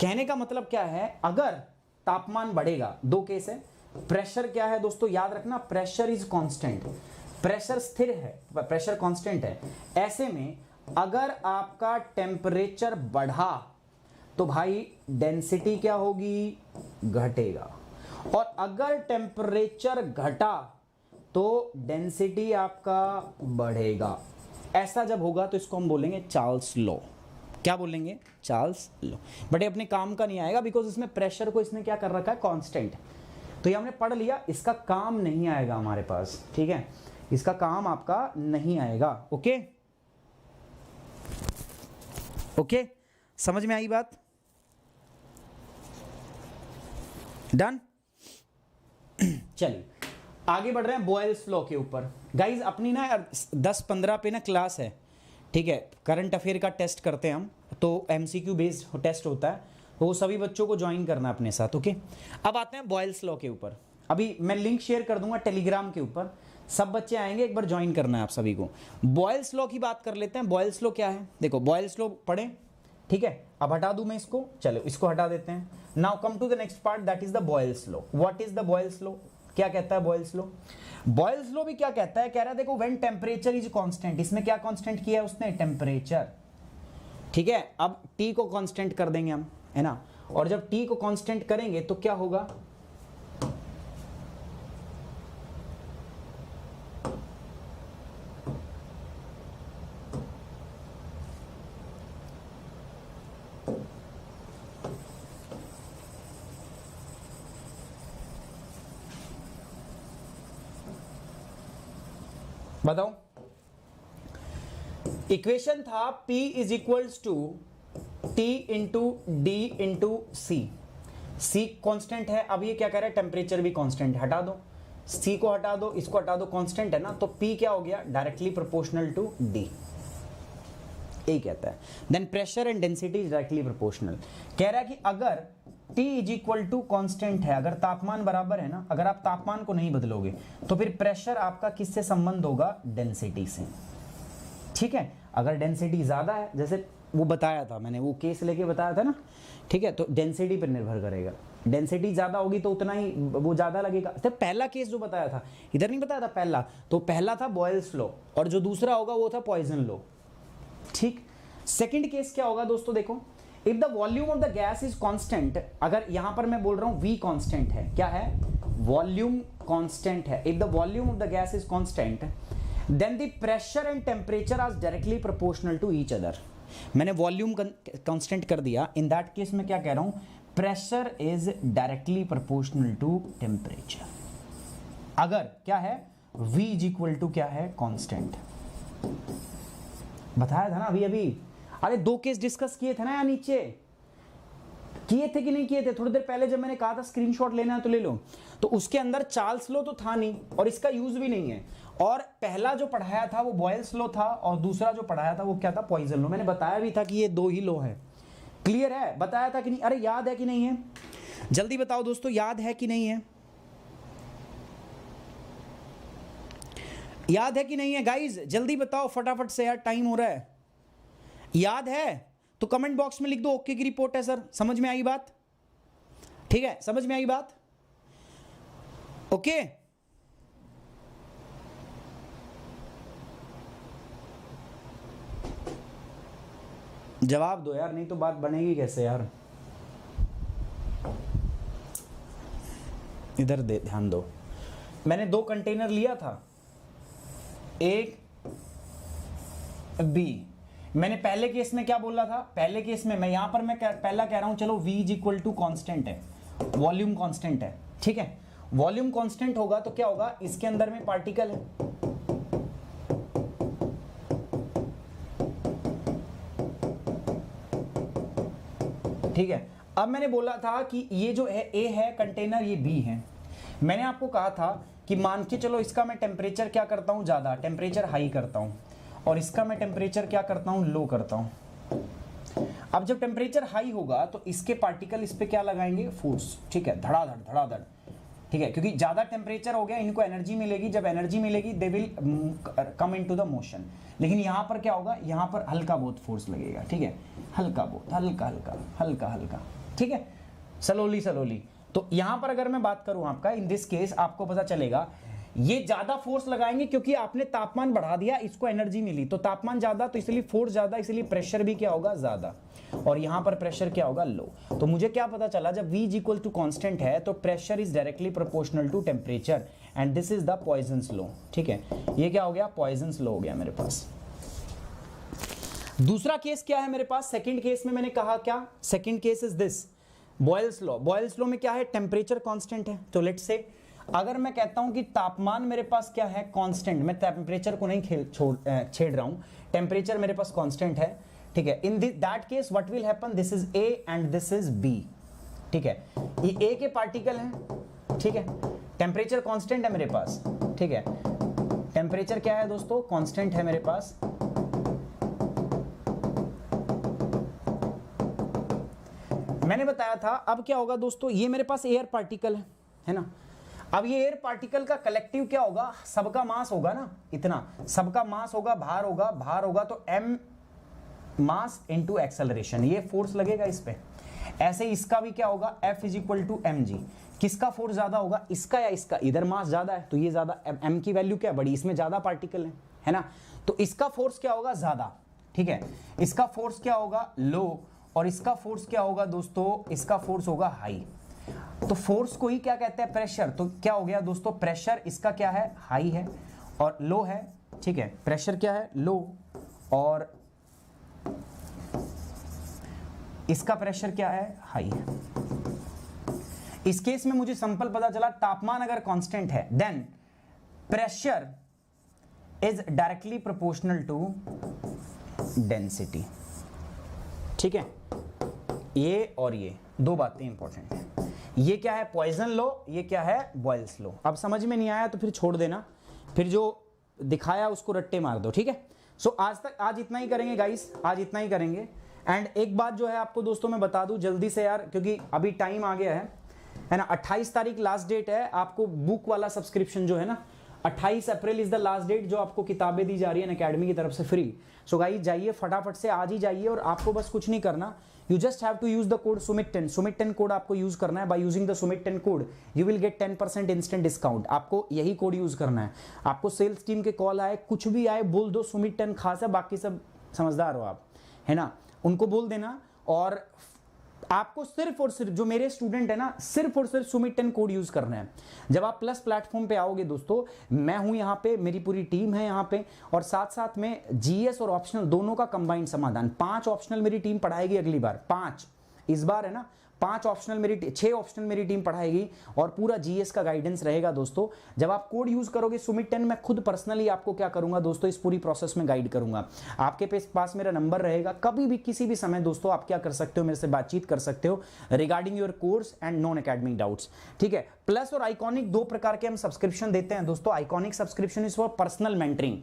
कहने का मतलब क्या है, अगर तापमान बढ़ेगा, दो केस है, प्रेशर क्या है दोस्तों, याद रखना, प्रेशर इज कांस्टेंट, प्रेशर स्थिर है, प्रेशर कांस्टेंट है। ऐसे में अगर आपका टेम्परेचर बढ़ा तो भाई डेंसिटी क्या होगी, घटेगा, और अगर टेम्परेचर घटा तो डेंसिटी आपका बढ़ेगा। ऐसा जब होगा तो इसको हम बोलेंगे चार्ल्स लॉ, क्या बोलेंगे, चार्ल्स लॉ। बट ये अपने काम का नहीं आएगा बिकॉज इसमें प्रेशर को इसने क्या कर रखा है, कांस्टेंट। तो ये हमने पढ़ लिया, इसका काम नहीं आएगा हमारे पास, ठीक है, इसका काम आपका नहीं आएगा। ओके ओके, समझ में आई बात, डन। चलिए आगे बढ़ रहे हैं बॉयल्स लॉ के ऊपर। गाइज अपनी ना 10-15 पे ना क्लास है, ठीक है, करंट अफेयर का टेस्ट करते हैं हम, तो एमसीक्यू बेस्ड टेस्ट होता है, तो वो सभी बच्चों को ज्वाइन करना अपने साथ। ओके, अब आते हैं बॉयल्स लॉ के ऊपर। अभी मैं लिंक शेयर कर दूंगा टेलीग्राम के ऊपर, सब बच्चे आएंगे, एक बार ज्वाइन करना है आप सभी को। बॉयल्स लॉ की बात कर लेते हैं। बॉयल्स लॉ क्या है, देखो बॉयल्स लॉ पढ़ें, ठीक है। अब हटा दूं मैं इसको, चलो इसको हटा देते हैं। Now come to the next part, that is the Boyle's law. What is the Boyle's law, क्या कहता है बॉयल्स लॉ? बॉयल्स लॉ भी क्या कहता है, कह रहा है देखो व्हेन टेम्परेचर इज कांस्टेंट, इसमें क्या कांस्टेंट किया है उसने, टेम्परेचर, ठीक है। अब टी को कांस्टेंट कर देंगे हम, है ना, और जब टी को कांस्टेंट करेंगे तो क्या होगा, बताओ। इक्वेशन था P is equals to T into D into C constant है। अब ये क्या कह रहा है, टेम्परेचर भी कॉन्स्टेंट, हटा दो, C को हटा दो, इसको हटा दो, कॉन्स्टेंट है ना, तो P क्या हो गया, डायरेक्टली प्रोपोर्शनल टू D, यही कहता है। Then pressure and density is directly proportional. कह रहा है कि अगर T is equal to constant है, अगर तापमान बराबर है ना, अगर आप तापमान को नहीं बदलोगे तो फिर प्रेशर आपका किससे संबंध होगा, डेंसिटी से, ठीक है। अगर डेंसिटी ज्यादा है, जैसे वो बताया था मैंने, वो केस लेके बताया था ना, ठीक है, तो डेंसिटी पर निर्भर करेगा, डेंसिटी ज्यादा होगी तो उतना ही वो ज्यादा लगेगा। तो पहला केस जो बताया था, इधर नहीं बताया था पहला, तो पहला था बॉयल्स लॉ, और जो दूसरा होगा वो था पॉइजन लॉ, ठीक। सेकंड केस क्या होगा दोस्तों, देखो, if the volume of the gas is constant, अगर यहां पर मैं बोल रहा हूं V कांस्टेंट है, क्या है, वॉल्यूम कांस्टेंट है, if the volume of the gas is constant then the pressure and temperature are directly proportional to each other. मैंने वॉल्यूम कांस्टेंट कर दिया, इन दैट केस में क्या कह रहा हूं, pressure is directly proportional to temperature. अगर क्या है, V इज इक्वल टू क्या है, कांस्टेंट। बताया था ना अभी अभी, अरे दो केस डिस्कस किए थे ना यार, नीचे किए थे कि नहीं किए थे, थोड़ी देर पहले जब मैंने कहा था स्क्रीनशॉट लेना है तो ले लो, तो उसके अंदर चार्ल्स लॉ तो था नहीं और इसका यूज भी नहीं है, और पहला जो पढ़ाया था वो बॉयल्स लॉ था, और दूसरा जो पढ़ाया था वो क्या था, पॉइजन लॉ। मैंने बताया भी था कि ये दो ही लॉ है, क्लियर है, बताया था कि नहीं, अरे याद है कि नहीं है, जल्दी बताओ दोस्तों, याद है कि नहीं है, याद है कि नहीं है गाइज, जल्दी बताओ फटाफट से यार, टाइम हो रहा है। याद है तो कमेंट बॉक्स में लिख दो ओके की रिपोर्ट है सर, समझ में आई बात, ठीक है, समझ में आई बात, ओके। जवाब दो यार, नहीं तो बात बनेगी कैसे यार, इधर दे ध्यान दो। मैंने 2 कंटेनर लिया था, एक बी, मैंने पहले केस में क्या बोला था, पहले केस में मैं यहां पर मैं पहला कह रहा हूं, चलो V is equal to constant है, वॉल्यूम कॉन्स्टेंट है, ठीक है, वॉल्यूम कॉन्स्टेंट होगा तो क्या होगा, इसके अंदर में पार्टिकल है, ठीक है। अब मैंने बोला था कि ये जो है A है कंटेनर, ये B है, मैंने आपको कहा था कि मान के चलो इसका मैं टेम्परेचर क्या करता हूं, ज्यादा टेम्परेचर हाई करता हूं, और इसका मैं टेम्परेचर क्या करता हूं, लो करता हूं। अब जब टेम्परेचर हाई होगा तो इसके पार्टिकल इस पे क्या लगाएंगे, फोर्स, ठीक है, धड़ाधड़ धड़ाधड़, ठीक है, क्योंकि ज्यादा टेम्परेचर हो गया, इनको एनर्जी मिलेगी, जब एनर्जी मिलेगी they will come into the motion. लेकिन यहां पर क्या होगा, यहां पर हल्का बहुत फोर्स लगेगा, ठीक है, हल्का बहुत, हल्का हल्का हल्का हल्का, ठीक है, स्लोली स्लोली। तो यहां पर अगर मैं बात करूं आपका, इन दिस केस आपको पता चलेगा ये ज्यादा फोर्स लगाएंगे क्योंकि आपने तापमान बढ़ा दिया, इसको एनर्जी मिली, तो तापमान ज्यादा तो इसलिए फोर्स ज्यादा, इसलिए प्रेशर भी क्या होगा, ज्यादा, और यहां पर प्रेशर क्या होगा, लो। तो मुझे क्या पता चला, जब V is equal to constant है तो pressure is directly proportional to temperature, and this is the Poisson's law, ठीक है, ये क्या हो गया, पॉइजन्स लॉ हो गया मेरे पास। दूसरा केस क्या है मेरे पास, सेकंड केस में मैंने कहा क्या, second case is this Boyle's law. Boyle's law में क्या है, टेम्परेचर कांस्टेंट है। तो लेट्स से अगर मैं कहता हूं कि तापमान मेरे पास क्या है, कांस्टेंट, मैं टेम्परेचर को नहीं छेड़ रहा हूं, टेम्परेचर मेरे पास कांस्टेंट है, ठीक है। In that case what will happen, this is A and this is B, ठीक है। ये ए के पार्टिकल हैं, ठीक है, टेम्परेचर कांस्टेंट है मेरे पास, ठीक है। टेम्परेचर क्या है दोस्तों, कांस्टेंट है मेरे पास। मैंने बताया था अब क्या होगा दोस्तों, ये मेरे पास एयर पार्टिकल है ना। अब ये एयर पार्टिकल का कलेक्टिव क्या होगा, सबका मास होगा ना, इतना सबका मास होगा, भार होगा, भार होगा तो m मास इनटू एक्सेलरेशन, ये फोर्स लगेगा इस पे। ऐसे इसका भी क्या होगा, F is equal to mg। किसका फोर्स ज्यादा होगा, इसका या इसका, इधर मास ज्यादा है तो ये ज्यादा, m की वैल्यू क्या बड़ी, इसमें ज्यादा पार्टिकल है ना, तो इसका फोर्स क्या होगा, ज्यादा, ठीक है। इसका फोर्स क्या होगा, लो, और इसका फोर्स क्या होगा दोस्तों, इसका फोर्स होगा हाई। तो फोर्स को ही क्या कहते हैं, प्रेशर। तो क्या हो गया दोस्तों, प्रेशर इसका क्या है, हाई है और लो है, ठीक है। प्रेशर क्या है, लो, और इसका प्रेशर क्या है, हाई है। इस केस में मुझे सिंपल पता चला, तापमान अगर कांस्टेंट है then pressure is directly proportional to density, ठीक है। ये और ये दो बातें इंपॉर्टेंट हैं। ये क्या है, पॉइजन लॉ, ये क्या है, बॉयल्स लॉ। अब समझ में नहीं आया तो फिर छोड़ देना, फिर जो दिखाया उसको रट्टे मार दो, ठीक है। सो आज इतना ही करेंगे गाइस, आज इतना ही करेंगे। एंड एक बात जो है आपको दोस्तों मैं बता दूं जल्दी से यार, क्योंकि अभी टाइम आ गया है ना। 28 तारीख लास्ट डेट है, आपको बुक वाला सब्सक्रिप्शन जो है ना, 28 April is the last date जो आपको किताबें दी जा रही है अकेडमी की तरफ से फ्री। सो गाइस जाइए फटाफट से, आज ही जाइए, और आपको बस कुछ नहीं करना, you just have to use the code सुमित10। सुमित10 कोड आपको यूज करना है। बाय यूजिंग द सुमित10 code you will get 10% instant discount. आपको यही कोड यूज करना है। आपको सेल्स टीम के कॉल आए, कुछ भी आए, बोल दो सुमित10 खास है, बाकी सब समझदार हो आप, है ना, उनको बोल देना। और आपको सिर्फ और सिर्फ जो मेरे स्टूडेंट है ना, सिर्फ और सिर्फ सुमित10 कोड यूज करना है। जब आप प्लस प्लेटफॉर्म पे आओगे दोस्तों, मैं हूं यहाँ पे, मेरी पूरी टीम है यहाँ पे, और साथ साथ में जीएस और ऑप्शनल दोनों का कंबाइंड समाधान। 5 ऑप्शनल मेरी टीम पढ़ाएगी अगली बार, 5 इस बार है ना, 5 ऑप्शनल मेरी 6 ऑप्शनल मेरी टीम पढ़ाएगी, और पूरा जीएस का गाइडेंस रहेगा दोस्तों। जब आप कोड यूज करोगे सुमित10, मैं खुद पर्सनली आपको क्या करूंगा दोस्तों, इस पूरी प्रोसेस में गाइड करूंगा। आपके पास मेरा नंबर रहेगा, कभी भी किसी भी समय दोस्तों आप क्या कर सकते हो, मेरे से बातचीत कर सकते हो regarding your course and non academic doubts, ठीक है। प्लस और आइकॉनिक 2 प्रकार के हम सब्सक्रिप्शन देते हैं दोस्तों। Iconic subscription is for personal mentoring.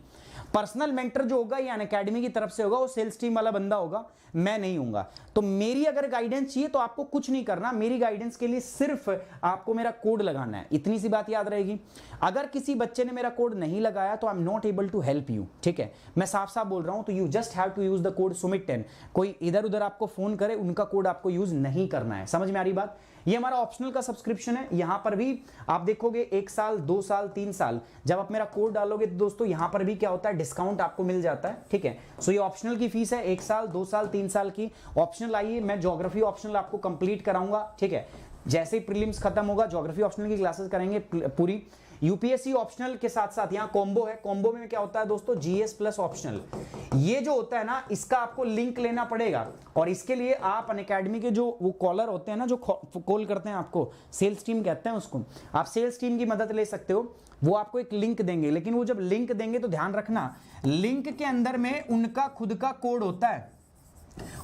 Personal mentor जो होगा ये अनअकैडमी की तरफ से होगा, वो सेल्स टीम वाला बंदा होगा, मैं नहीं हूंगा। तो मेरी अगर गाइडेंस चाहिए तो आपको कुछ नहीं करना, मेरी गाइडेंस के लिए सिर्फ आपको मेरा कोड लगाना है, इतनी सी बात याद रहेगी। अगर किसी बच्चे ने मेरा कोड नहीं लगाया तो I am not able to help you, ठीक है, मैं साफ साफ बोल रहा हूं। तो you just have to use the code सुमित10। कोई इधर उधर आपको फोन करे, उनका कोड आपको यूज नहीं करना है, समझ में आ रही बात। ये हमारा ऑप्शनल का सब्सक्रिप्शन है, यहां पर भी आप देखोगे 1 साल 2 साल 3 साल, जब आप मेरा कोड डालोगे तो दोस्तों यहां पर भी क्या होता है, डिस्काउंट आपको मिल जाता है, ठीक है। सो ये ऑप्शनल की फीस है, 1 साल 2 साल 3 साल की। ऑप्शनल आइए, मैं ज्योग्राफी ऑप्शनल आपको कंप्लीट कराऊंगा, ठीक है। जैसे ही प्रीलिम्स खत्म होगा ज्योग्राफी ऑप्शनल की क्लासेस करेंगे पूरी। यूपीएससी ऑप्शनल के साथ साथ यहाँ कॉम्बो है। कॉम्बो में क्या होता है दोस्तों, जीएस प्लस ऑप्शनल। ये जो होता है ना, इसका आपको लिंक लेना पड़ेगा, और इसके लिए आप अनअकैडमी के जो वो कॉलर होते हैं ना, जो कॉल करते हैं आपको, सेल्स टीम कहते हैं उसको, आप सेल्स टीम की मदद ले सकते हो। वो आपको एक लिंक देंगे, लेकिन वो जब लिंक देंगे तो ध्यान रखना, लिंक के अंदर में उनका खुद का कोड होता है,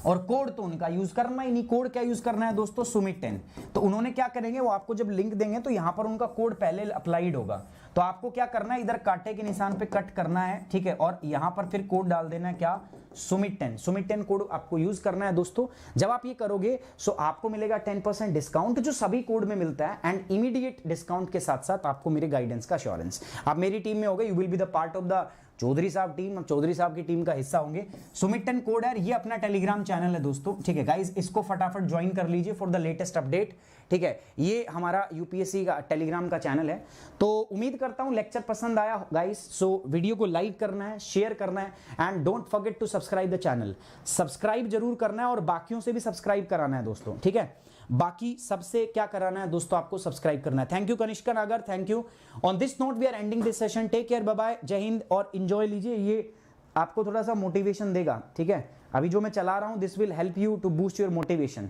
और कोड तो उनका यूज करना ही नहीं। कोड क्या यूज करना है दोस्तों, सुमित10। तो उन्होंने क्या करेंगे, वो आपको जब लिंक देंगे तो यहां पर उनका कोड पहले अप्लाइड होगा। तो आपको क्या करना है, इधर कांटे के निशान पे कट करना है, ठीक है, और यहां पर फिर कोड डाल देना है, क्या, सुमित10। सुमित10 कोड आपको यूज करना है दोस्तों। जब आप ये करोगे सो आपको मिलेगा 10% डिस्काउंट, जो सभी कोड में मिलता है, एंड इमीडिएट डिस्काउंट के साथ साथ आपको मेरे गाइडेंस का अश्योरेंस। आप मेरी टीम में होगे, you will be the part of the Chaudhary sahab team, Chaudhary साहब की टीम का हिस्सा होंगे। सुमित10 कोड है, ये अपना टेलीग्राम चैनल है दोस्तों, ठीक है गाइस, इसको फटाफट ज्वाइन कर लीजिए फॉर द लेटेस्ट अपडेट, ठीक है। ये हमारा यूपीएससी का टेलीग्राम का चैनल है। तो उम्मीद करता हूं लेक्चर पसंद आया गाइस। सो वीडियो को लाइक करना है, शेयर करना है, and don't forget to subscribe the channel. Subscribe जरूर करना है, और बाकियों से भी सब्सक्राइब कराना है दोस्तों, ठीक है। बाकी सबसे क्या कराना है दोस्तों, आपको सब्सक्राइब करना है। Thank you Kanishka Nagar, thank you. On this note we are ending this session. Take care, bye bye, Jai Hind, और एंजॉय लीजिए ये आपको थोड़ा सा मोटिवेशन देगा, ठीक है। अभी जो मैं चला रहा हूँ this will help you to boost your motivation.